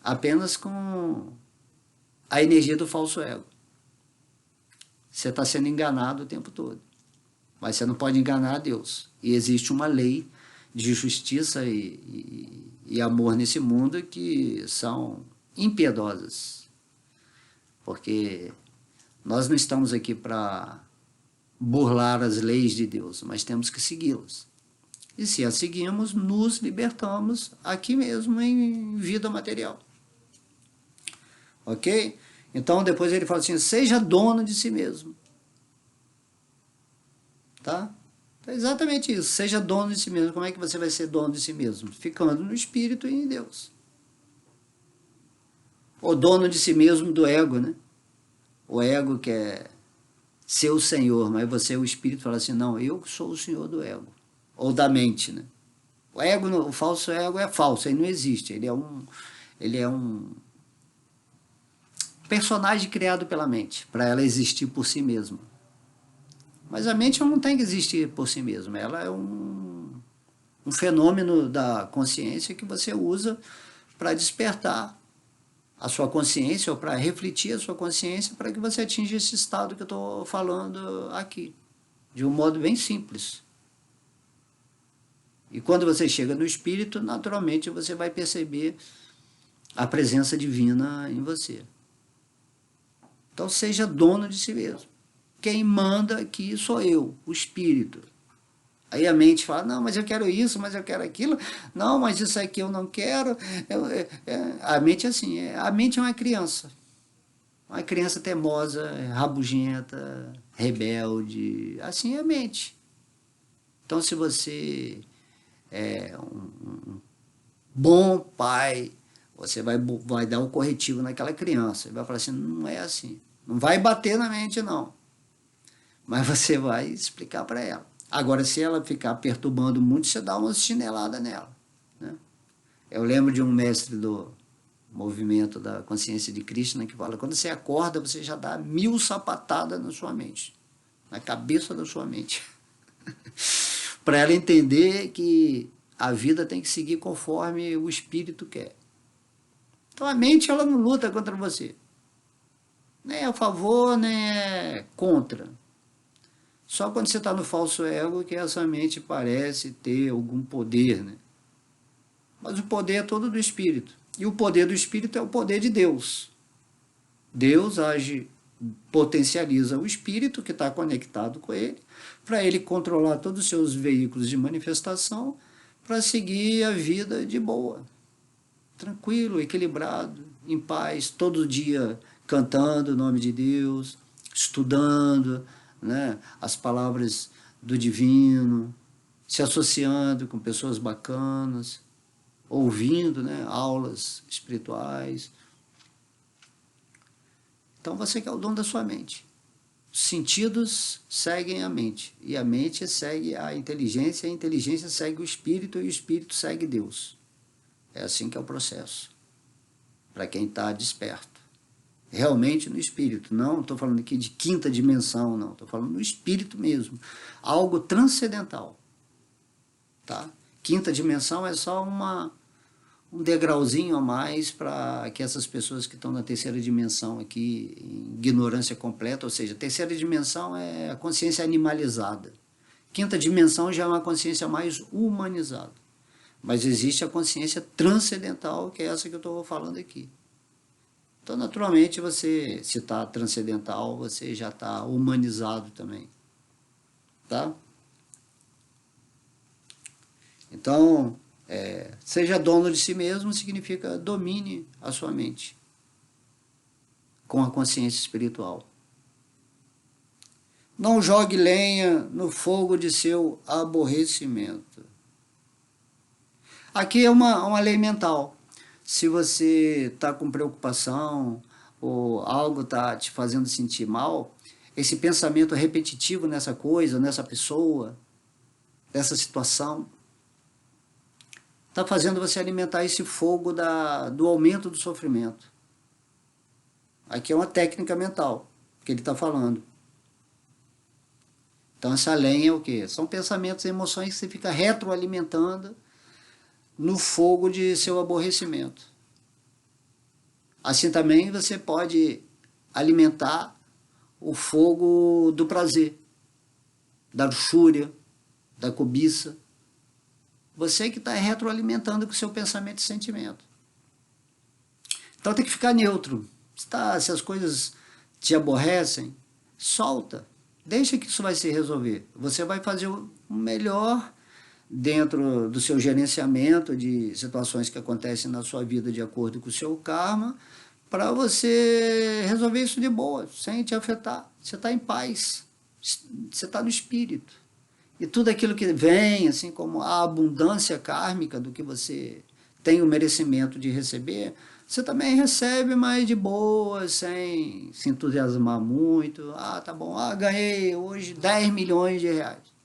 apenas com a energia do falso ego. Você está sendo enganado o tempo todo. Mas você não pode enganar a Deus. E existe uma lei de justiça e amor nesse mundo que são impiedosas. Porque nós não estamos aqui para burlar as leis de Deus, mas temos que segui-las. E se as seguimos, nos libertamos aqui mesmo em vida material. Ok? Então depois ele fala assim, seja dono de si mesmo. Tá? É exatamente isso, seja dono de si mesmo. Como é que você vai ser dono de si mesmo? Ficando no espírito e em Deus. Ou dono de si mesmo do ego, né? O ego quer ser o senhor, mas você, o espírito, fala assim, não, eu sou o senhor do ego. Ou da mente, né? O ego, o falso ego é falso, ele não existe. Ele é um personagem criado pela mente, para ela existir por si mesma. Mas a mente não tem que existir por si mesma, ela é um fenômeno da consciência que você usa para despertar a sua consciência ou para refletir a sua consciência para que você atinja esse estado que eu estou falando aqui, de um modo bem simples. E quando você chega no espírito, naturalmente você vai perceber a presença divina em você. Então seja dono de si mesmo. Quem manda aqui sou eu, o espírito. Aí a mente fala, não, mas eu quero isso, mas eu quero aquilo. Não, mas isso aqui eu não quero. A mente é assim, a mente é uma criança. Uma criança teimosa, rabugenta, rebelde. Assim é a mente. Então se você é um bom pai, você vai dar um corretivo naquela criança. Vai falar assim, não é assim. Não vai bater na mente, não. Mas você vai explicar para ela. Agora, se ela ficar perturbando muito, você dá uma chinelada nela. Né? Eu lembro de um mestre do movimento da consciência de Krishna que fala, quando você acorda, você já dá 1000 sapatadas na sua mente, na cabeça da sua mente. Para ela entender que a vida tem que seguir conforme o espírito quer. Então a mente ela não luta contra você. Nem é a favor, nem é contra. Só quando você está no falso ego que essa mente parece ter algum poder, né? Mas o poder é todo do Espírito. E o poder do Espírito é o poder de Deus. Deus age, potencializa o Espírito que está conectado com ele, para ele controlar todos os seus veículos de manifestação, para seguir a vida de boa, tranquilo, equilibrado, em paz, todo dia cantando o nome de Deus, estudando, né, as palavras do divino, se associando com pessoas bacanas, ouvindo, né, aulas espirituais. Então você que é o dono da sua mente. Os sentidos seguem a mente, e a mente segue a inteligência segue o espírito, e o espírito segue Deus. É assim que é o processo, para quem está desperto. Realmente no espírito, não estou falando aqui de quinta dimensão, não, estou falando no espírito mesmo, algo transcendental. Tá? Quinta dimensão é só um degrauzinho a mais para que essas pessoas que estão na terceira dimensão aqui, em ignorância completa, ou seja, a terceira dimensão é a consciência animalizada. Quinta dimensão já é uma consciência mais humanizada. Mas existe a consciência transcendental, que é essa que eu estou falando aqui. Então, naturalmente, você, se está transcendental, você já está humanizado também. Tá? Então, seja dono de si mesmo significa domine a sua mente com a consciência espiritual. Não jogue lenha no fogo de seu aborrecimento. Aqui é uma lei mental. Se você está com preocupação ou algo está te fazendo sentir mal, esse pensamento repetitivo nessa coisa, nessa pessoa, nessa situação, está fazendo você alimentar esse fogo do aumento do sofrimento. Aqui é uma técnica mental que ele está falando. Então essa lenha é o quê? São pensamentos e emoções que você fica retroalimentando no fogo de seu aborrecimento. Assim também você pode alimentar o fogo do prazer, da luxúria, da cobiça. Você que está retroalimentando com o seu pensamento e sentimento. Então tem que ficar neutro. Se as coisas te aborrecem, solta. Deixa que isso vai se resolver. Você vai fazer o melhor dentro do seu gerenciamento de situações que acontecem na sua vida de acordo com o seu karma, para você resolver isso de boa, sem te afetar. Você está em paz, você está no espírito. E tudo aquilo que vem, assim como a abundância kármica do que você tem o merecimento de receber, você também recebe, mas de boa, sem se entusiasmar muito. Ah, tá bom, ganhei hoje 10 milhões de reais.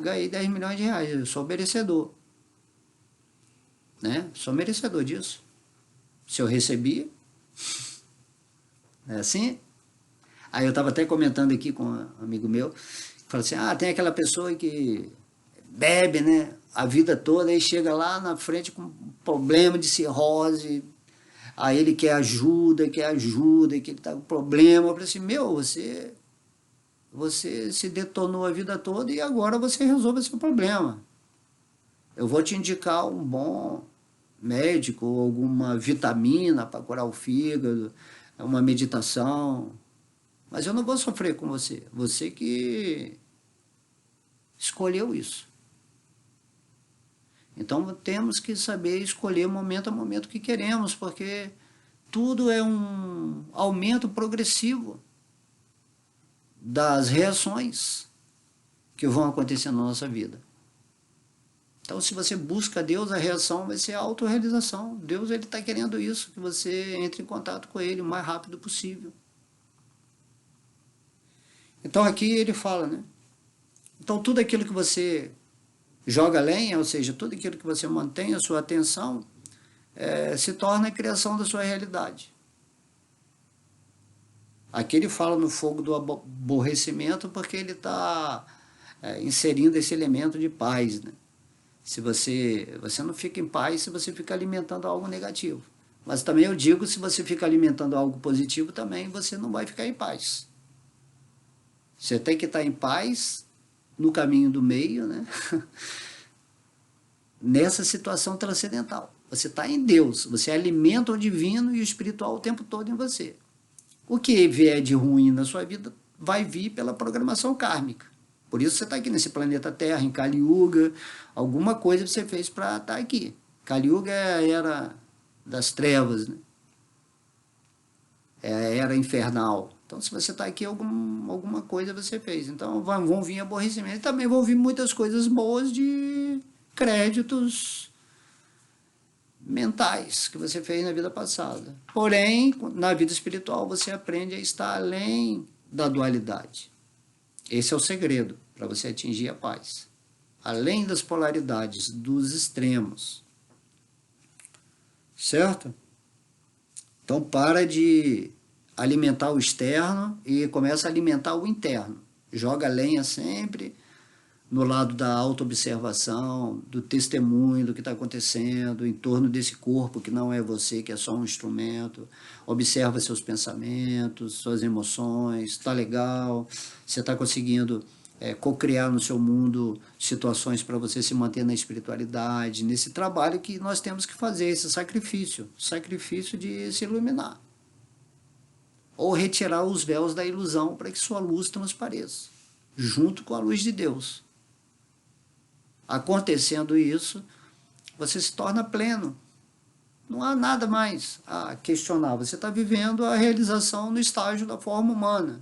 Ganhei 10 milhões de reais, eu sou merecedor. Né? Sou merecedor disso. Se eu recebi, é assim. Aí eu estava até comentando aqui com um amigo meu, falou assim, tem aquela pessoa que bebe, né, a vida toda, aí chega lá na frente com problema de cirrose, aí ele quer ajuda, que ele está com problema. Eu falei assim, você se detonou a vida toda e agora você resolve esse problema. Eu vou te indicar um bom médico, ou alguma vitamina para curar o fígado, uma meditação, mas eu não vou sofrer com você. Você que escolheu isso. Então temos que saber escolher momento a momento que queremos, porque tudo é um aumento progressivo das reações que vão acontecer na nossa vida. Então, se você busca Deus, a reação vai ser a autorrealização. Deus está querendo isso, que você entre em contato com Ele o mais rápido possível. Então, aqui ele fala, né? Então, tudo aquilo que você joga lenha, ou seja, tudo aquilo que você mantém a sua atenção, se torna a criação da sua realidade. Aqui ele fala no fogo do aborrecimento porque ele está inserindo esse elemento de paz, né? Se você não fica em paz se você fica alimentando algo negativo. Mas também eu digo, se você fica alimentando algo positivo, também você não vai ficar em paz. Você tem que estar em paz no caminho do meio, né? Nessa situação transcendental. Você está em Deus, você alimenta o divino e o espiritual o tempo todo em você. O que vier de ruim na sua vida vai vir pela programação kármica. Por isso você está aqui nesse planeta Terra, em Kali Yuga. Alguma coisa você fez para estar aqui. Kali Yuga é a era das trevas, né? É a era infernal. Então, se você está aqui, alguma coisa você fez. Então, vão vir aborrecimentos. E também vão vir muitas coisas boas de créditos mentais que você fez na vida passada. Porém, na vida espiritual, você aprende a estar além da dualidade. Esse é o segredo para você atingir a paz. Além das polaridades, dos extremos. Certo? Então, para de alimentar o externo e começa a alimentar o interno. Joga lenha sempre no lado da autoobservação, do testemunho do que está acontecendo em torno desse corpo que não é você, que é só um instrumento. Observa seus pensamentos, suas emoções, está legal, você está conseguindo co-criar no seu mundo situações para você se manter na espiritualidade, nesse trabalho que nós temos que fazer, esse sacrifício de se iluminar. Ou retirar os véus da ilusão para que sua luz transpareça, junto com a luz de Deus. Acontecendo isso, você se torna pleno. Não há nada mais a questionar. Você está vivendo a realização no estágio da forma humana.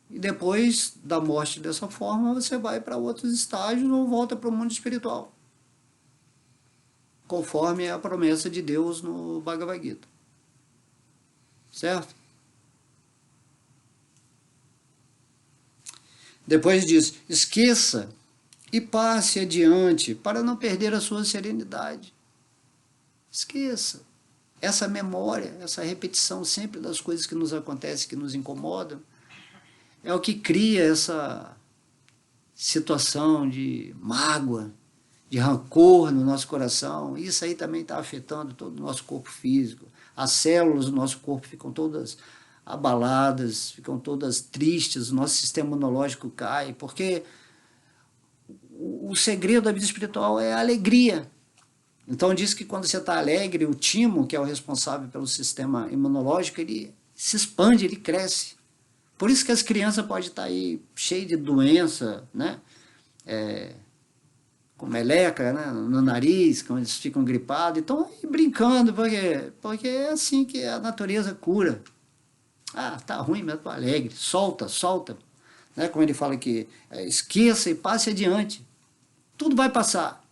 E depois da morte dessa forma, você vai para outros estágios ou volta para o mundo espiritual. Conforme a promessa de Deus no Bhagavad Gita. Certo? Depois diz, esqueça e passe adiante para não perder a sua serenidade. Esqueça. Essa memória, essa repetição sempre das coisas que nos acontecem, que nos incomodam, é o que cria essa situação de mágoa, de rancor no nosso coração. Isso aí também está afetando todo o nosso corpo físico. As células do nosso corpo ficam todas abaladas, ficam todas tristes, o nosso sistema imunológico cai, porque o segredo da vida espiritual é a alegria. Então diz que quando você está alegre, o timo, que é o responsável pelo sistema imunológico, ele se expande, ele cresce. Por isso que as crianças podem estar aí cheias de doença, né? Com meleca, né? No nariz, quando eles ficam gripados, estão aí brincando, porque é assim que a natureza cura. Ah, tá ruim, mas tô alegre, solta. Né? Como ele fala aqui, esqueça e passe adiante. Tudo vai passar.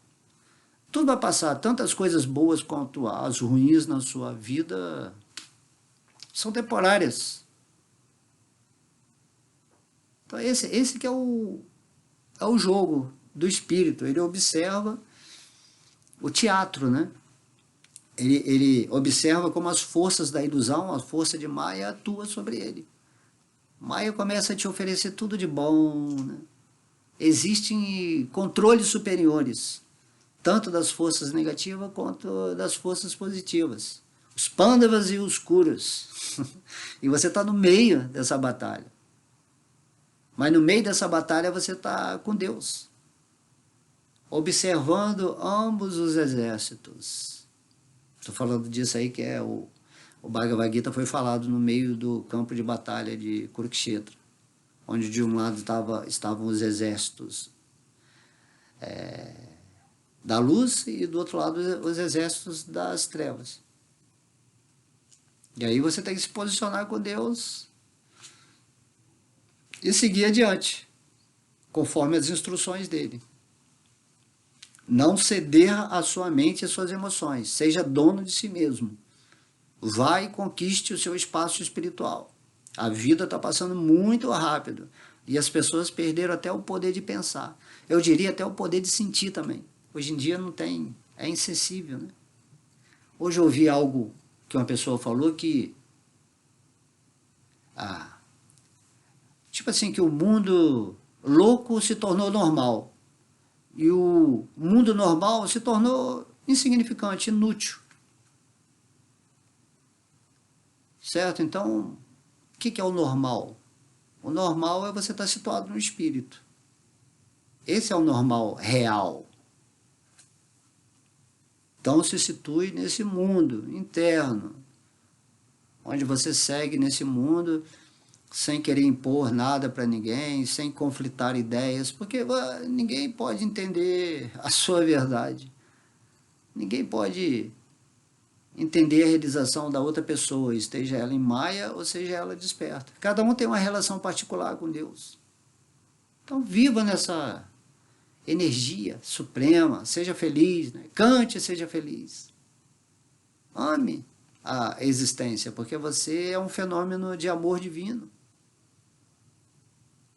Tudo vai passar, tanto as coisas boas quanto as ruins na sua vida são temporárias. Então esse que é o jogo do espírito. Ele observa o teatro, né? Ele observa como as forças da ilusão, a força de Maya atua sobre ele. Maya começa a te oferecer tudo de bom, né? Existem controles superiores, tanto das forças negativas quanto das forças positivas. Os Pandavas e os Kuras. E você está no meio dessa batalha. Mas no meio dessa batalha você está com Deus, observando ambos os exércitos. Estou falando disso aí que é o Bhagavad Gita foi falado no meio do campo de batalha de Kurukshetra, onde de um lado estavam os exércitos da luz e do outro lado os exércitos das trevas. E aí você tem que se posicionar com Deus e seguir adiante, conforme as instruções dele. Não ceder à sua mente e às suas emoções. Seja dono de si mesmo. Vá e conquiste o seu espaço espiritual. A vida está passando muito rápido e as pessoas perderam até o poder de pensar. Eu diria até o poder de sentir também. Hoje em dia não tem, é insensível, né? Hoje eu ouvi algo que uma pessoa falou que tipo assim, que o mundo louco se tornou normal e o mundo normal se tornou insignificante, inútil. Certo? Então, o que é o normal? O normal é você estar situado no espírito. Esse é o normal real. Então se situe nesse mundo interno, onde você segue nesse mundo sem querer impor nada para ninguém, sem conflitar ideias, porque ninguém pode entender a sua verdade. Ninguém pode entender a realização da outra pessoa, esteja ela em maia ou seja ela desperta. Cada um tem uma relação particular com Deus. Então viva nessa energia suprema, seja feliz, né? Cante, seja feliz. Ame a existência, porque você é um fenômeno de amor divino.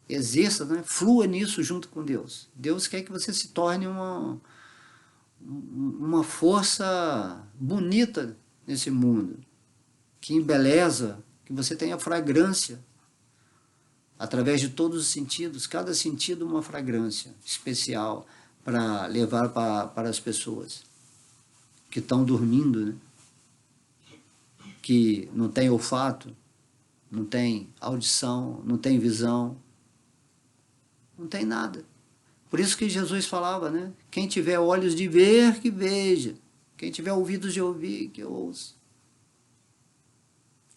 Exerça, né? Flua nisso junto com Deus. Deus quer que você se torne uma força bonita nesse mundo, que embeleza, que você tenha fragrância, através de todos os sentidos, cada sentido uma fragrância especial para levar para as pessoas que estão dormindo, né? Que não tem olfato, não tem audição, não tem visão, não tem nada. Por isso que Jesus falava, né? Quem tiver olhos de ver, que veja. Quem tiver ouvidos de ouvir, que ouça.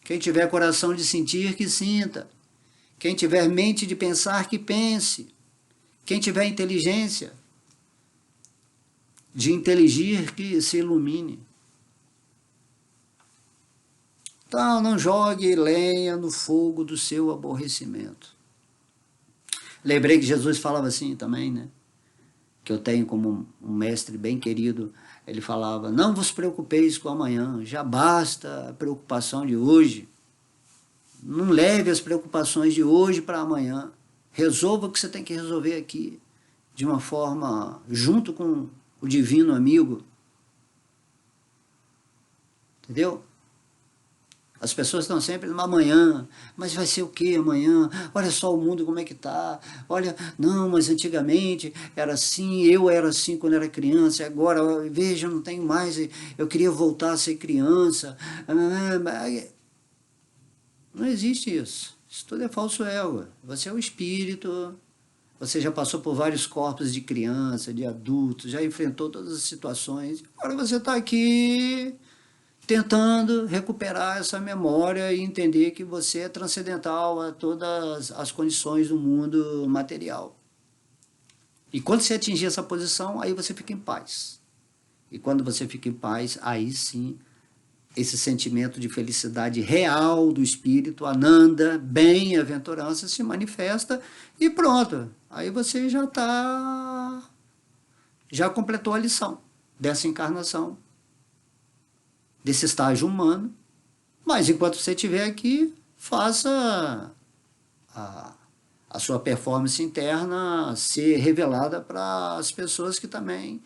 Quem tiver coração de sentir, que sinta. Quem tiver mente de pensar, que pense. Quem tiver inteligência de inteligir, que se ilumine. Então, não jogue lenha no fogo do seu aborrecimento. Lembrei que Jesus falava assim também, né? Que eu tenho como um mestre bem querido. Ele falava, não vos preocupeis com amanhã, já basta a preocupação de hoje. Não leve as preocupações de hoje para amanhã. Resolva o que você tem que resolver aqui, de uma forma, junto com o divino amigo. Entendeu? As pessoas estão sempre no amanhã, mas vai ser o que amanhã? Olha só o mundo como é que está. Olha, não, mas antigamente era assim, eu era assim quando era criança, agora, veja, eu não tenho mais, eu queria voltar a ser criança. Não existe isso. Isso tudo é falso ego. Você é o espírito, você já passou por vários corpos de criança, de adulto, já enfrentou todas as situações. Agora você está aqui tentando recuperar essa memória e entender que você é transcendental a todas as condições do mundo material. E quando você atingir essa posição, aí você fica em paz. E quando você fica em paz, aí sim, esse sentimento de felicidade real do espírito, Ananda, bem-aventurança, se manifesta e pronto. Aí você já completou a lição dessa encarnação, desse estágio humano, mas enquanto você estiver aqui, faça a sua performance interna ser revelada para as pessoas que também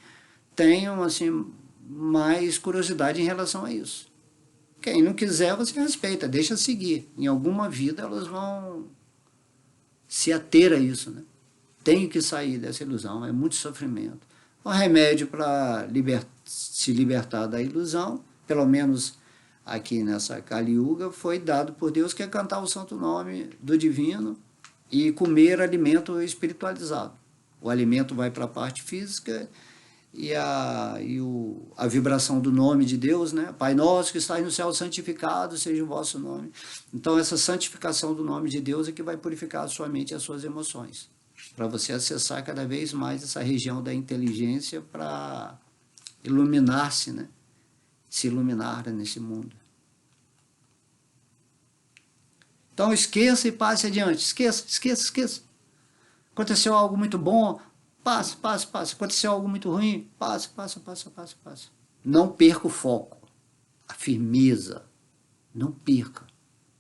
tenham assim, mais curiosidade em relação a isso. Quem não quiser, você respeita, deixa seguir. Em alguma vida elas vão se ater a isso, né? Tem que sair dessa ilusão, é muito sofrimento. O remédio para se libertar da ilusão, pelo menos aqui nessa Kali Yuga, foi dado por Deus, que é cantar o santo nome do divino e comer alimento espiritualizado. O alimento vai para a parte física e a vibração do nome de Deus, né? Pai nosso que estás no céu, santificado seja o vosso nome. Então essa santificação do nome de Deus é que vai purificar a sua mente e as suas emoções, para você acessar cada vez mais essa região da inteligência para iluminar-se, né? Se iluminar nesse mundo. Então esqueça e passe adiante. Esqueça. Aconteceu algo muito bom, passe. Aconteceu algo muito ruim, passe. Não perca o foco, a firmeza. Não perca.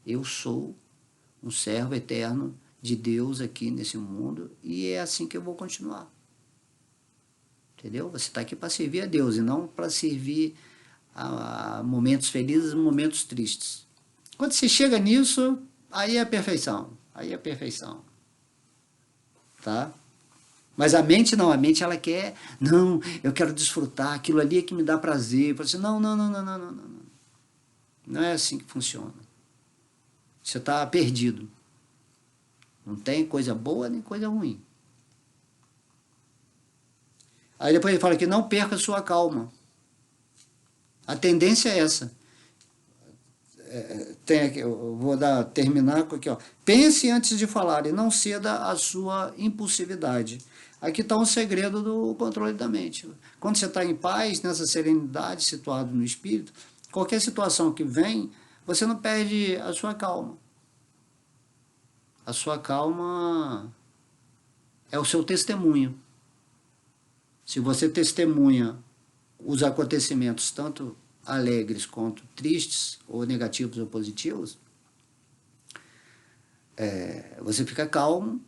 Eu sou um servo eterno de Deus aqui nesse mundo e é assim que eu vou continuar. Entendeu? Você está aqui para servir a Deus e não para servir a momentos felizes e momentos tristes. Quando você chega nisso, aí é a perfeição. Tá? Mas a mente não, a mente ela quer, não, eu quero desfrutar, aquilo ali é que me dá prazer. Você, não. Não é assim que funciona. Você está perdido. Não tem coisa boa nem coisa ruim. Aí depois ele fala que não perca sua calma. A tendência é essa. Tem aqui, eu vou terminar com aqui, ó. Pense antes de falar e não ceda à sua impulsividade. Aqui está um segredo do controle da mente. Quando você está em paz, nessa serenidade, situado no espírito, qualquer situação que vem, você não perde a sua calma. A sua calma é o seu testemunho. Se você testemunha os acontecimentos, tanto alegres quanto tristes, ou negativos ou positivos, você fica calmo,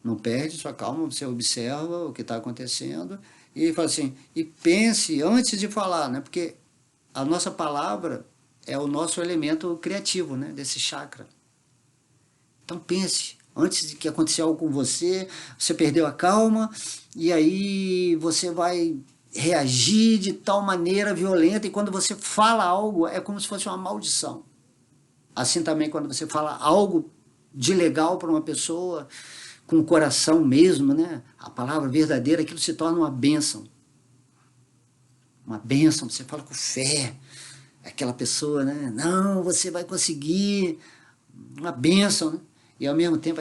não perde sua calma, você observa o que está acontecendo e fala assim, e pense antes de falar, né? Porque a nossa palavra é o nosso elemento criativo, né? Desse chakra. Então pense, antes de que aconteça algo com você, você perdeu a calma, e aí você vai reagir de tal maneira violenta, e quando você fala algo, é como se fosse uma maldição. Assim também quando você fala algo de legal para uma pessoa, com o coração mesmo, né? A palavra verdadeira, aquilo se torna uma bênção. Uma bênção, você fala com fé. Aquela pessoa, né? Não, você vai conseguir. Uma bênção, né? E ao mesmo tempo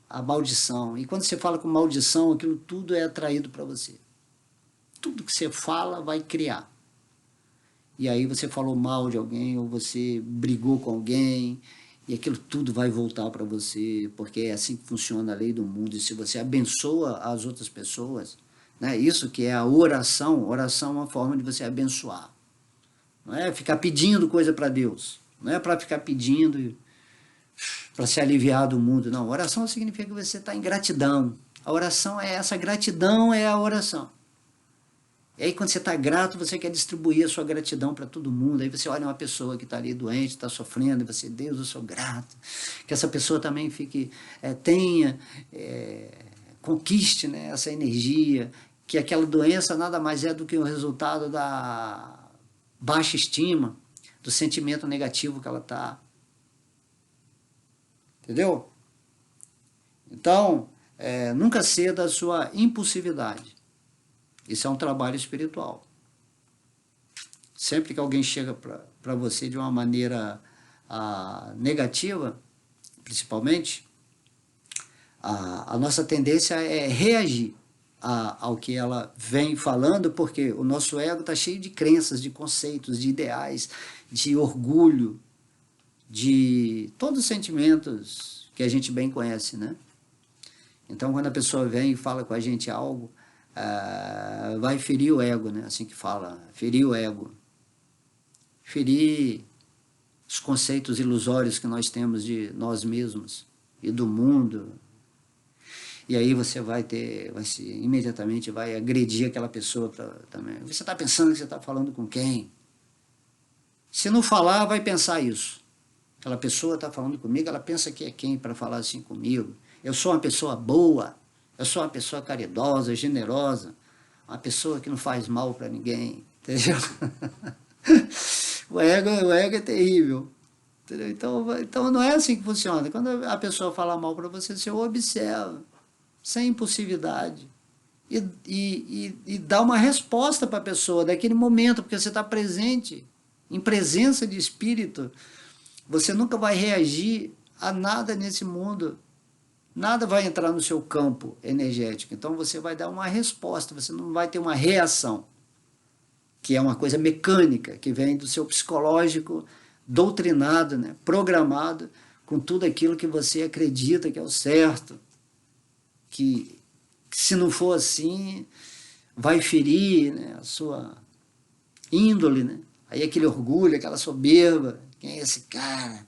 a maldição. E quando você fala com maldição, aquilo tudo é atraído para você. Tudo que você fala vai criar. E aí você falou mal de alguém, ou você brigou com alguém, e aquilo tudo vai voltar para você, porque é assim que funciona a lei do mundo. E se você abençoa as outras pessoas, né, isso que é a oração, oração é uma forma de você abençoar. Não é ficar pedindo coisa para Deus, não é para ficar pedindo para se aliviar do mundo, não. Oração significa que você está em gratidão. A oração é essa, gratidão é a oração. E aí quando você está grato, você quer distribuir a sua gratidão para todo mundo. Aí você olha uma pessoa que está ali doente, está sofrendo, e você, Deus, eu sou grato. Que essa pessoa também fique, conquiste, né, essa energia, que aquela doença nada mais é do que o resultado da baixa estima, do sentimento negativo que ela está. Entendeu? Então, nunca ceda a sua impulsividade. Isso é um trabalho espiritual. Sempre que alguém chega para você de uma maneira negativa, principalmente, a nossa tendência é reagir ao que ela vem falando, porque o nosso ego está cheio de crenças, de conceitos, de ideais, de orgulho, de todos os sentimentos que a gente bem conhece, né? Então, quando a pessoa vem e fala com a gente algo, vai ferir o ego, né? Assim que fala, ferir o ego. Ferir os conceitos ilusórios que nós temos de nós mesmos e do mundo. E aí você imediatamente vai agredir aquela pessoa também. Você está pensando que você está falando com quem? Se não falar, vai pensar isso. Aquela pessoa está falando comigo, ela pensa que é quem para falar assim comigo? Eu sou uma pessoa boa, eu sou uma pessoa caridosa, generosa, uma pessoa que não faz mal para ninguém, entendeu? O ego é terrível, entendeu? Então não é assim que funciona. Quando a pessoa fala mal para você, você observa, sem impulsividade, e dá uma resposta para a pessoa daquele momento, porque você está presente, em presença de espírito. Você nunca vai reagir a nada nesse mundo. Nada vai entrar no seu campo energético. Então você vai dar uma resposta, você não vai ter uma reação, que é uma coisa mecânica, que vem do seu psicológico doutrinado, né, programado com tudo aquilo que você acredita que é o certo. Que se não for assim, vai ferir, né, a sua índole, né? Aí aquele orgulho, aquela soberba. Quem é esse cara?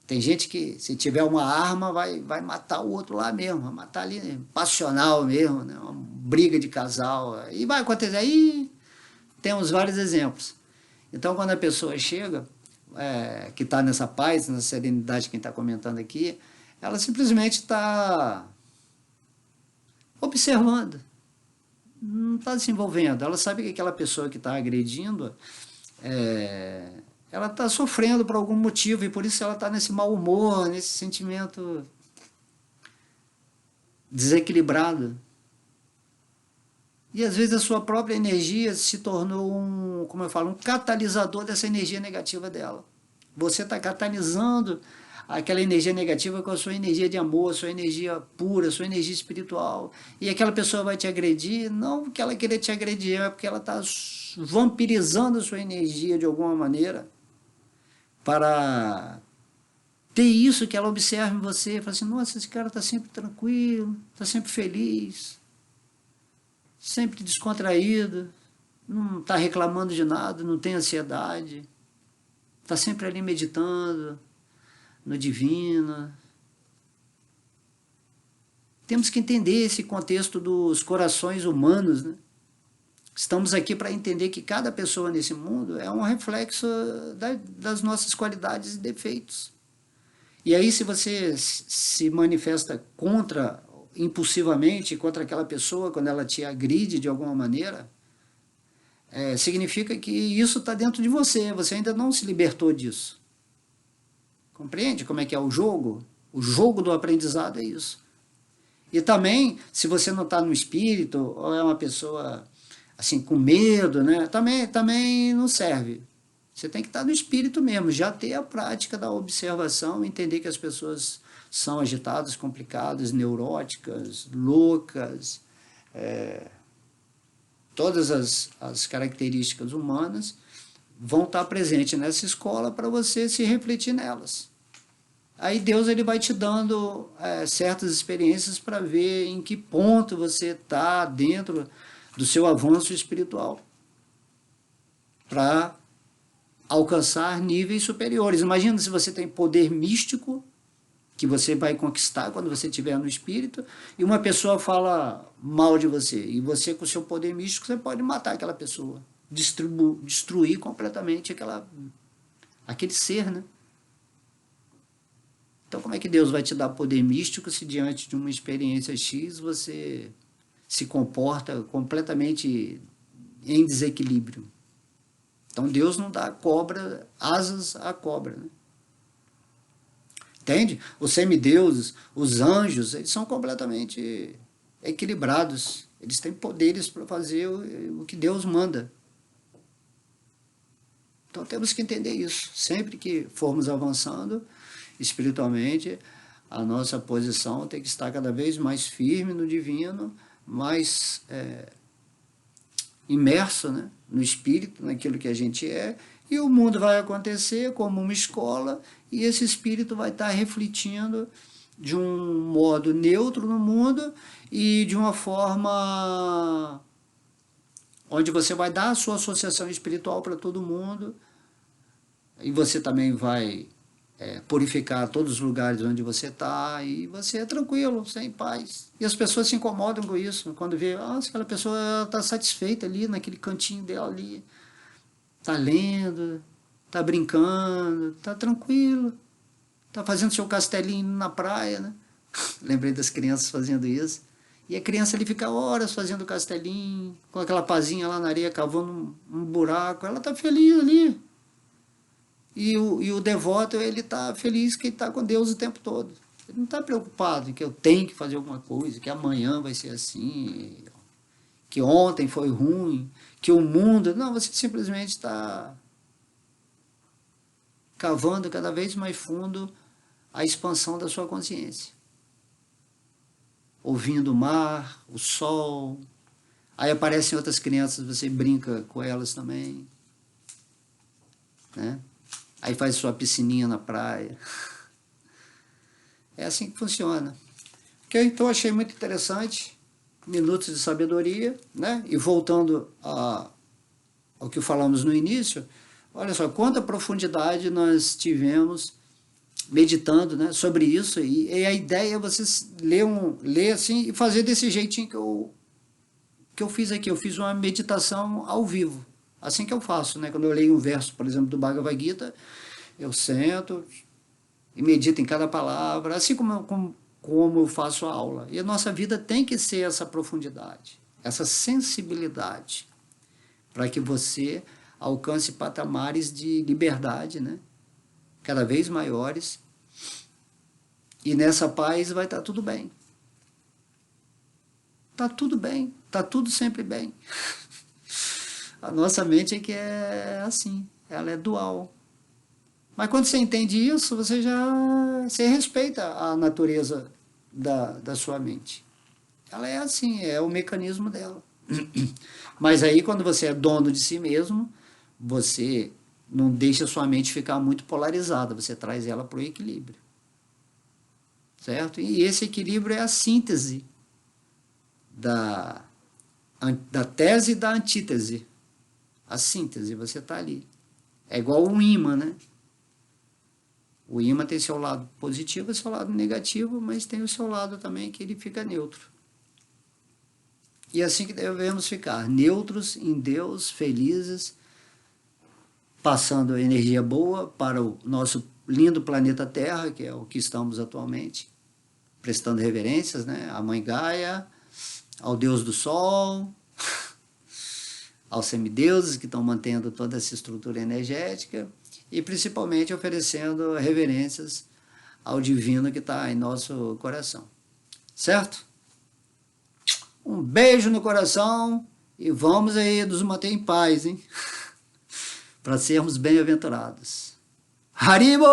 Tem gente que, se tiver uma arma, vai matar o outro lá mesmo, vai matar ali, passional mesmo, né? Uma briga de casal. E vai acontecer. Aí temos vários exemplos. Então, quando a pessoa chega, que está nessa paz, nessa serenidade, quem está comentando aqui, ela simplesmente está observando, não está se envolvendo. Ela sabe que aquela pessoa que está agredindo, ela está sofrendo por algum motivo, e por isso ela está nesse mau humor, nesse sentimento desequilibrado. E às vezes a sua própria energia se tornou como eu falo, um catalisador dessa energia negativa dela. Você está catalisando aquela energia negativa com a sua energia de amor, sua energia pura, sua energia espiritual. E aquela pessoa vai te agredir, não porque ela querer te agredir, é porque ela está vampirizando a sua energia de alguma maneira para ter isso que ela observa em você. Fala assim, nossa, esse cara está sempre tranquilo, está sempre feliz, sempre descontraído, não está reclamando de nada, não tem ansiedade, está sempre ali meditando no divino. Temos que entender esse contexto dos corações humanos, né? Estamos aqui para entender que cada pessoa nesse mundo é um reflexo das nossas qualidades e defeitos. E aí, se você se manifesta impulsivamente contra aquela pessoa, quando ela te agride de alguma maneira, significa que isso está dentro de você, você ainda não se libertou disso. Compreende como é que é o jogo? O jogo do aprendizado é isso. E também, se você não está no espírito, ou é uma pessoa assim com medo, né? Também não serve. Você tem que estar no espírito mesmo, já ter a prática da observação, entender que as pessoas são agitadas, complicadas, neuróticas, loucas, todas as características humanas vão estar presentes nessa escola para você se refletir nelas. Aí Deus ele vai te dando certas experiências para ver em que ponto você está dentro do seu avanço espiritual, para alcançar níveis superiores. Imagina se você tem poder místico, que você vai conquistar quando você estiver no espírito, e uma pessoa fala mal de você, e você com o seu poder místico, você pode matar aquela pessoa, destruir completamente aquele ser, né? Então como é que Deus vai te dar poder místico se diante de uma experiência X você se comporta completamente em desequilíbrio? Então Deus não dá asas à cobra, né? Entende? Os semideuses, os anjos, eles são completamente equilibrados. Eles têm poderes para fazer o que Deus manda. Então temos que entender isso. Sempre que formos avançando espiritualmente, a nossa posição tem que estar cada vez mais firme no divino, mais imerso, né, no espírito, naquilo que a gente é, e o mundo vai acontecer como uma escola, e esse espírito vai estar refletindo de um modo neutro no mundo e de uma forma onde você vai dar a sua associação espiritual para todo mundo, e você também vai purificar todos os lugares onde você está, e você é tranquilo, sem paz. E as pessoas se incomodam com isso, quando vê, aquela pessoa está satisfeita ali, naquele cantinho dela ali, está lendo, está brincando, está tranquilo, está fazendo seu castelinho na praia, né? Lembrei das crianças fazendo isso. E a criança ali fica horas fazendo castelinho, com aquela pazinha lá na areia, cavando um buraco, ela está feliz ali. E o devoto, ele está feliz que ele está com Deus o tempo todo. Ele não está preocupado em que eu tenho que fazer alguma coisa, que amanhã vai ser assim, que ontem foi ruim, que o mundo... Não, você simplesmente está cavando cada vez mais fundo a expansão da sua consciência. Ouvindo o mar, o sol. Aí aparecem outras crianças, você brinca com elas também, né? Aí faz sua piscininha na praia. É assim que funciona. Ok? Então achei muito interessante. Minutos de sabedoria, né? E voltando ao que falamos no início, olha só, quanta profundidade nós tivemos meditando, né, sobre isso. E a ideia é você ler assim e fazer desse jeitinho que eu fiz aqui. Eu fiz uma meditação ao vivo. Assim que eu faço, né? Quando eu leio um verso, por exemplo, do Bhagavad Gita, eu sento e medito em cada palavra, assim como eu faço a aula. E a nossa vida tem que ser essa profundidade, essa sensibilidade, para que você alcance patamares de liberdade, né? Cada vez maiores. E nessa paz vai estar tudo bem. Tá tudo bem, tá tudo sempre bem. A nossa mente é que é assim, ela é dual. Mas quando você entende isso, você respeita a natureza da sua mente. Ela é assim, é o mecanismo dela. Mas aí, quando você é dono de si mesmo, você não deixa sua mente ficar muito polarizada, você traz ela para o equilíbrio. Certo? E esse equilíbrio é a síntese da, da tese e da antítese. A síntese, você está ali. É igual um ímã, né? O ímã tem seu lado positivo e seu lado negativo, mas tem o seu lado também que ele fica neutro. E é assim que devemos ficar, neutros em Deus, felizes, passando energia boa para o nosso lindo planeta Terra, que é o que estamos atualmente, prestando reverências, né? À Mãe Gaia, ao Deus do Sol, aos semideuses que estão mantendo toda essa estrutura energética e principalmente oferecendo reverências ao divino que está em nosso coração. Certo? Um beijo no coração e vamos aí nos manter em paz, hein? Para sermos bem-aventurados. Haribo!